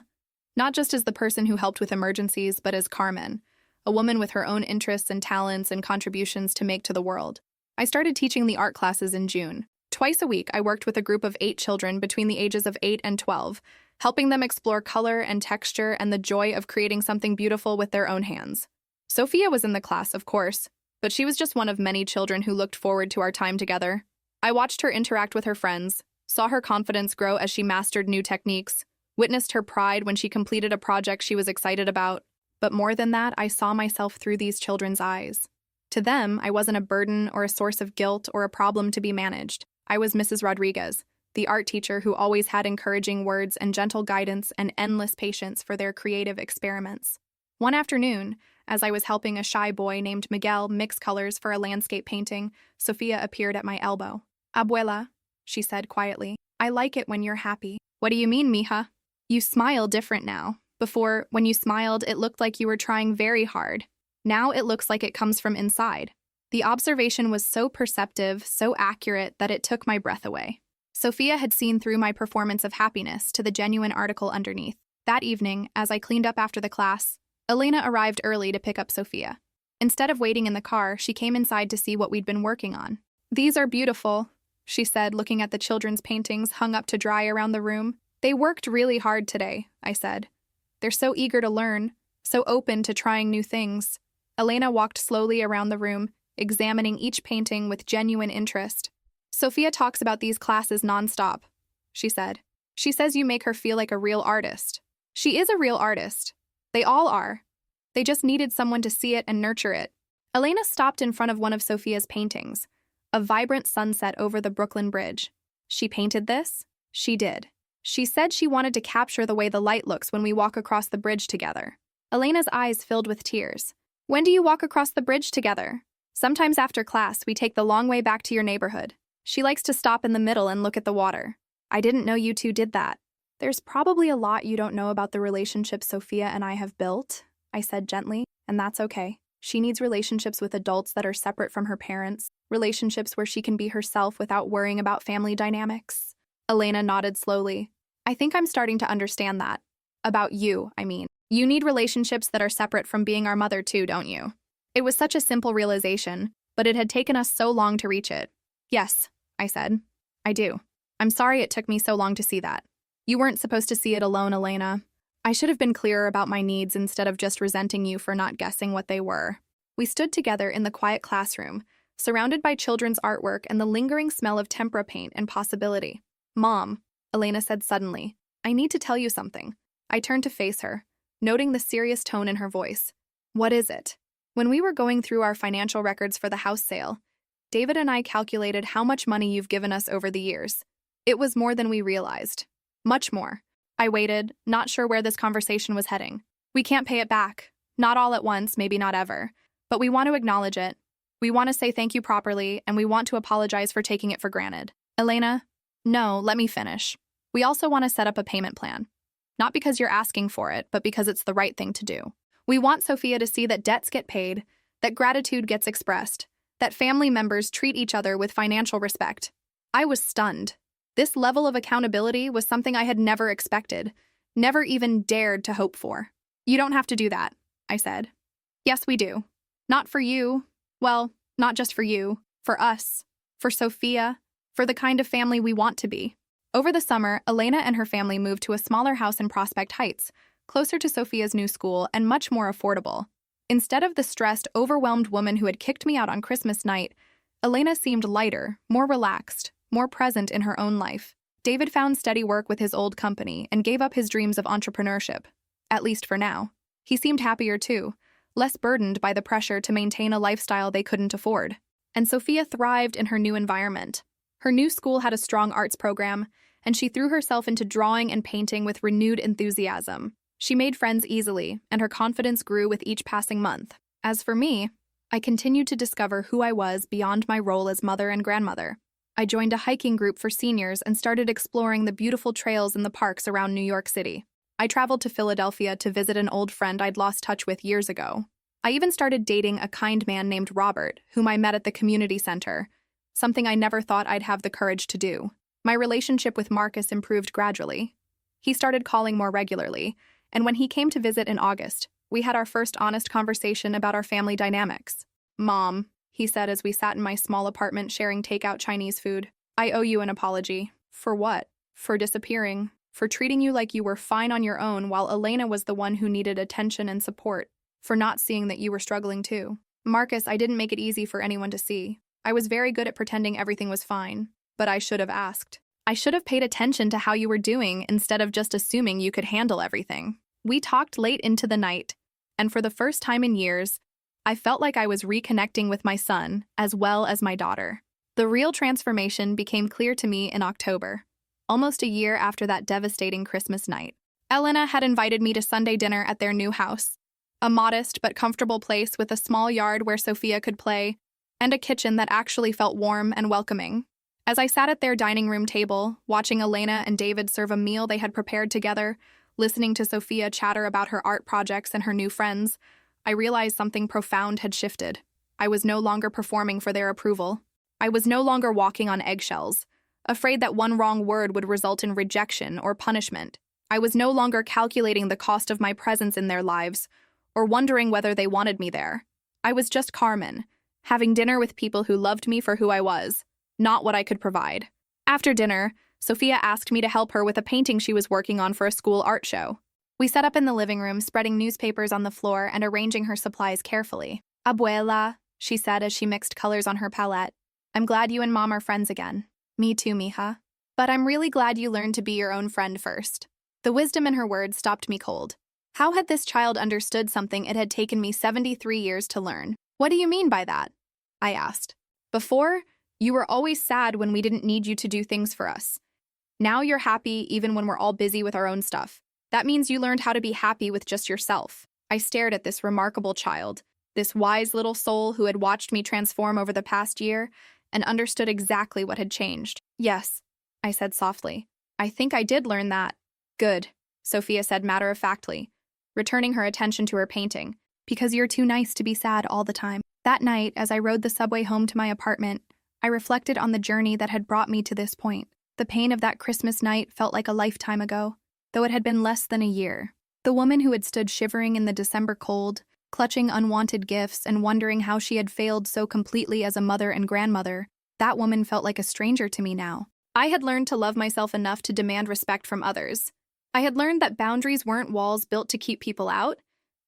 not just as the person who helped with emergencies, but as Carmen, a woman with her own interests and talents and contributions to make to the world. I started teaching the art classes in June. Twice a week, I worked with a group of 8 children between the ages of 8 and 12, helping them explore color and texture and the joy of creating something beautiful with their own hands. Sophia was in the class, of course, but she was just one of many children who looked forward to our time together. I watched her interact with her friends, saw her confidence grow as she mastered new techniques, witnessed her pride when she completed a project she was excited about. But more than that, I saw myself through these children's eyes. To them, I wasn't a burden or a source of guilt or a problem to be managed. I was Mrs. Rodriguez, the art teacher who always had encouraging words and gentle guidance and endless patience for their creative experiments. One afternoon, as I was helping a shy boy named Miguel mix colors for a landscape painting, Sophia appeared at my elbow. Abuela, she said quietly, I like it when you're happy. What do you mean, mija? You smile different now. Before, when you smiled, it looked like you were trying very hard. Now it looks like it comes from inside. The observation was so perceptive, so accurate, that it took my breath away. Sophia had seen through my performance of happiness to the genuine article underneath. That evening, as I cleaned up after the class, Elena arrived early to pick up Sophia. Instead of waiting in the car, she came inside to see what we'd been working on. These are beautiful, she said, looking at the children's paintings hung up to dry around the room. They worked really hard today, I said. They're so eager to learn, so open to trying new things. Elena walked slowly around the room, examining each painting with genuine interest. Sophia talks about these classes nonstop, she said. She says you make her feel like a real artist. She is a real artist. They all are. They just needed someone to see it and nurture it. Elena stopped in front of one of Sophia's paintings, a vibrant sunset over the Brooklyn Bridge. She painted this? She did. She said she wanted to capture the way the light looks when we walk across the bridge together. Elena's eyes filled with tears. When do you walk across the bridge together? Sometimes after class, we take the long way back to your neighborhood. She likes to stop in the middle and look at the water. I didn't know you two did that. There's probably a lot you don't know about the relationship Sophia and I have built, I said gently, and that's okay. She needs relationships with adults that are separate from her parents, relationships where she can be herself without worrying about family dynamics. Elena nodded slowly. I think I'm starting to understand that. About you, I mean. You need relationships that are separate from being our mother too, don't you? It was such a simple realization, but it had taken us so long to reach it. Yes, I said. I do. I'm sorry it took me so long to see that. You weren't supposed to see it alone, Elena. I should have been clearer about my needs instead of just resenting you for not guessing what they were. We stood together in the quiet classroom, surrounded by children's artwork and the lingering smell of tempera paint and possibility. Mom, Elena said suddenly, I need to tell you something. I turned to face her, noting the serious tone in her voice. What is it? When we were going through our financial records for the house sale, David and I calculated how much money you've given us over the years. It was more than we realized. Much more. I waited, not sure where this conversation was heading. We can't pay it back. Not all at once, maybe not ever. But we want to acknowledge it. We want to say thank you properly, and we want to apologize for taking it for granted. Elena? No, let me finish. We also want to set up a payment plan. Not because you're asking for it, but because it's the right thing to do. We want Sophia to see that debts get paid, that gratitude gets expressed, that family members treat each other with financial respect. I was stunned. This level of accountability was something I had never expected, never even dared to hope for. You don't have to do that, I said. Yes, we do. Not for you. Well, not just for you. For us. For Sophia. For the kind of family we want to be. Over the summer, Elena and her family moved to a smaller house in Prospect Heights, closer to Sophia's new school and much more affordable. Instead of the stressed, overwhelmed woman who had kicked me out on Christmas night, Elena seemed lighter, more relaxed, more present in her own life. David found steady work with his old company and gave up his dreams of entrepreneurship, at least for now. He seemed happier too, less burdened by the pressure to maintain a lifestyle they couldn't afford. And Sophia thrived in her new environment. Her new school had a strong arts program, and she threw herself into drawing and painting with renewed enthusiasm. She made friends easily, and her confidence grew with each passing month. As for me, I continued to discover who I was beyond my role as mother and grandmother. I joined a hiking group for seniors and started exploring the beautiful trails in the parks around New York City. I traveled to Philadelphia to visit an old friend I'd lost touch with years ago. I even started dating a kind man named Robert, whom I met at the community center, something I never thought I'd have the courage to do. My relationship with Marcus improved gradually. He started calling more regularly, and when he came to visit in August, we had our first honest conversation about our family dynamics. Mom, he said as we sat in my small apartment sharing takeout Chinese food, I owe you an apology. For what? For disappearing. For treating you like you were fine on your own while Elena was the one who needed attention and support. For not seeing that you were struggling too. Marcus, I didn't make it easy for anyone to see. I was very good at pretending everything was fine. But I should have asked. I should have paid attention to how you were doing instead of just assuming you could handle everything. We talked late into the night, and for the first time in years, I felt like I was reconnecting with my son as well as my daughter. The real transformation became clear to me in October, almost a year after that devastating Christmas night. Elena had invited me to Sunday dinner at their new house, a modest but comfortable place with a small yard where Sophia could play, and a kitchen that actually felt warm and welcoming. As I sat at their dining room table, watching Elena and David serve a meal they had prepared together, listening to Sophia chatter about her art projects and her new friends, I realized something profound had shifted. I was no longer performing for their approval. I was no longer walking on eggshells, afraid that one wrong word would result in rejection or punishment. I was no longer calculating the cost of my presence in their lives, or wondering whether they wanted me there. I was just Carmen, having dinner with people who loved me for who I was, not what I could provide. After dinner, Sophia asked me to help her with a painting she was working on for a school art show. We sat up in the living room, spreading newspapers on the floor and arranging her supplies carefully. Abuela, she said as she mixed colors on her palette. I'm glad you and Mom are friends again. Me too, mija. But I'm really glad you learned to be your own friend first. The wisdom in her words stopped me cold. How had this child understood something it had taken me 73 years to learn? What do you mean by that? I asked. Before, you were always sad when we didn't need you to do things for us. Now you're happy even when we're all busy with our own stuff. That means you learned how to be happy with just yourself. I stared at this remarkable child, this wise little soul who had watched me transform over the past year and understood exactly what had changed. Yes, I said softly. I think I did learn that. Good, Sophia said matter-of-factly, returning her attention to her painting, because you're too nice to be sad all the time. That night, as I rode the subway home to my apartment, I reflected on the journey that had brought me to this point. The pain of that Christmas night felt like a lifetime ago, though it had been less than a year. The woman who had stood shivering in the December cold, clutching unwanted gifts and wondering how she had failed so completely as a mother and grandmother, that woman felt like a stranger to me now. I had learned to love myself enough to demand respect from others. I had learned that boundaries weren't walls built to keep people out,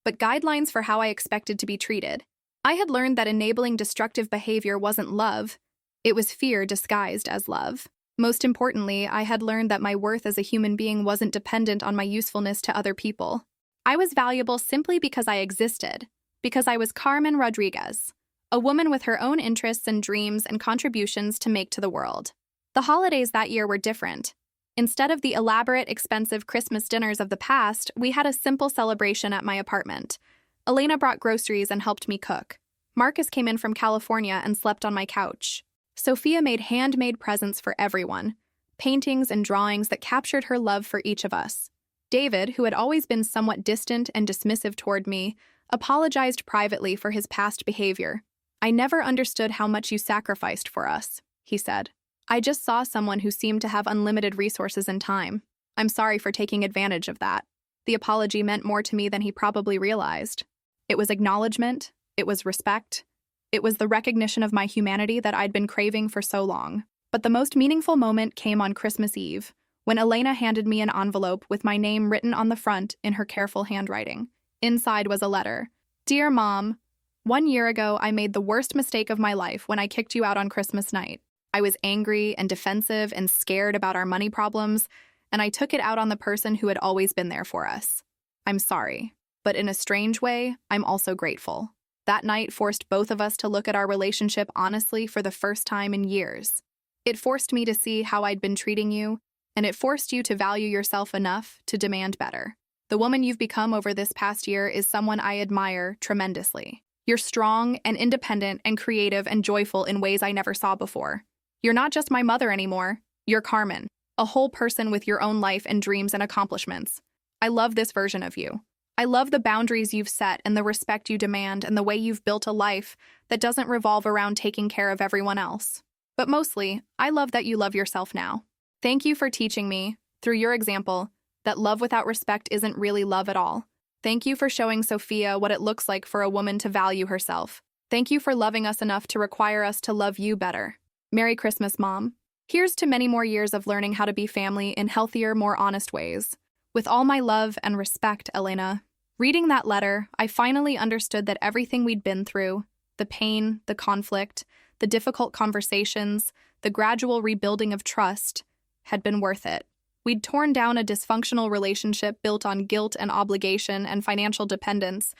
but guidelines for how I expected to be treated. I had learned that enabling destructive behavior wasn't love, it was fear disguised as love. Most importantly, I had learned that my worth as a human being wasn't dependent on my usefulness to other people. I was valuable simply because I existed, because I was Carmen Rodriguez, a woman with her own interests and dreams and contributions to make to the world. The holidays that year were different. Instead of the elaborate, expensive Christmas dinners of the past, we had a simple celebration at my apartment. Elena brought groceries and helped me cook. Marcus came in from California and slept on my couch. Sophia made handmade presents for everyone, paintings and drawings that captured her love for each of us. David, who had always been somewhat distant and dismissive toward me, apologized privately for his past behavior. I never understood how much you sacrificed for us, he said. I just saw someone who seemed to have unlimited resources and time. I'm sorry for taking advantage of that. The apology meant more to me than he probably realized. It was acknowledgement, it was respect, it was the recognition of my humanity that I'd been craving for so long. But the most meaningful moment came on Christmas Eve, when Elena handed me an envelope with my name written on the front in her careful handwriting. Inside was a letter. Dear Mom, 1 year ago I made the worst mistake of my life when I kicked you out on Christmas night. I was angry and defensive and scared about our money problems, and I took it out on the person who had always been there for us. I'm sorry, but in a strange way, I'm also grateful. That night forced both of us to look at our relationship honestly for the first time in years. It forced me to see how I'd been treating you, and it forced you to value yourself enough to demand better. The woman you've become over this past year is someone I admire tremendously. You're strong and independent and creative and joyful in ways I never saw before. You're not just my mother anymore, you're Carmen, a whole person with your own life and dreams and accomplishments. I love this version of you. I love the boundaries you've set and the respect you demand and the way you've built a life that doesn't revolve around taking care of everyone else. But mostly, I love that you love yourself now. Thank you for teaching me, through your example, that love without respect isn't really love at all. Thank you for showing Sophia what it looks like for a woman to value herself. Thank you for loving us enough to require us to love you better. Merry Christmas, Mom. Here's to many more years of learning how to be family in healthier, more honest ways. With all my love and respect, Elena. Reading that letter, I finally understood that everything we'd been through, the pain, the conflict, the difficult conversations, the gradual rebuilding of trust, had been worth it. We'd torn down a dysfunctional relationship built on guilt and obligation and financial dependence,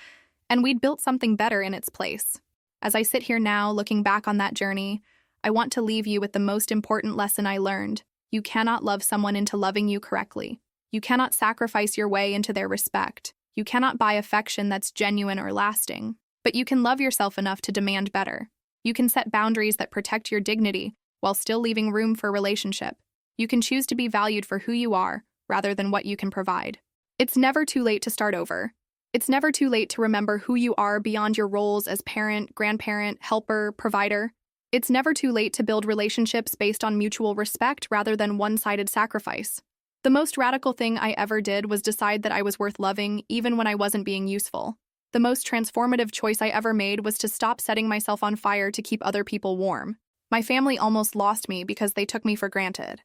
and we'd built something better in its place. As I sit here now, looking back on that journey, I want to leave you with the most important lesson I learned. You cannot love someone into loving you correctly. You cannot sacrifice your way into their respect. You cannot buy affection that's genuine or lasting. But you can love yourself enough to demand better. You can set boundaries that protect your dignity while still leaving room for relationship. You can choose to be valued for who you are rather than what you can provide. It's never too late to start over. It's never too late to remember who you are beyond your roles as parent, grandparent, helper, provider. It's never too late to build relationships based on mutual respect rather than one-sided sacrifice. The most radical thing I ever did was decide that I was worth loving even when I wasn't being useful. The most transformative choice I ever made was to stop setting myself on fire to keep other people warm. My family almost lost me because they took me for granted.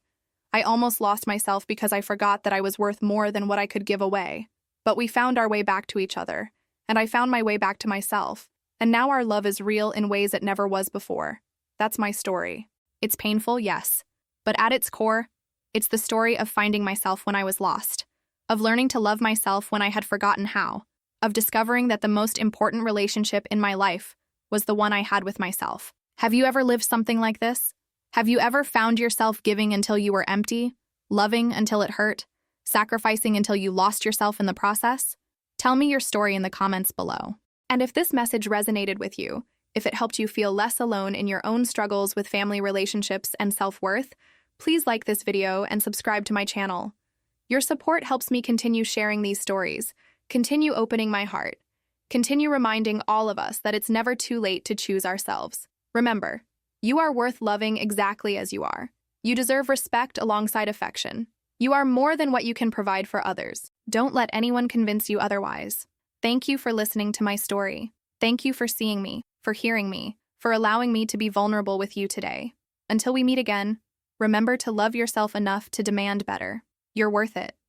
I almost lost myself because I forgot that I was worth more than what I could give away. But we found our way back to each other, and I found my way back to myself. And now our love is real in ways it never was before. That's my story. It's painful, yes. But at its core, it's the story of finding myself when I was lost, of learning to love myself when I had forgotten how, of discovering that the most important relationship in my life was the one I had with myself. Have you ever lived something like this? Have you ever found yourself giving until you were empty, loving until it hurt, sacrificing until you lost yourself in the process? Tell me your story in the comments below. And if this message resonated with you, if it helped you feel less alone in your own struggles with family relationships and self-worth, please like this video and subscribe to my channel. Your support helps me continue sharing these stories, continue opening my heart, continue reminding all of us that it's never too late to choose ourselves. Remember, you are worth loving exactly as you are. You deserve respect alongside affection. You are more than what you can provide for others. Don't let anyone convince you otherwise. Thank you for listening to my story. Thank you for seeing me, for hearing me, for allowing me to be vulnerable with you today. Until we meet again, remember to love yourself enough to demand better. You're worth it.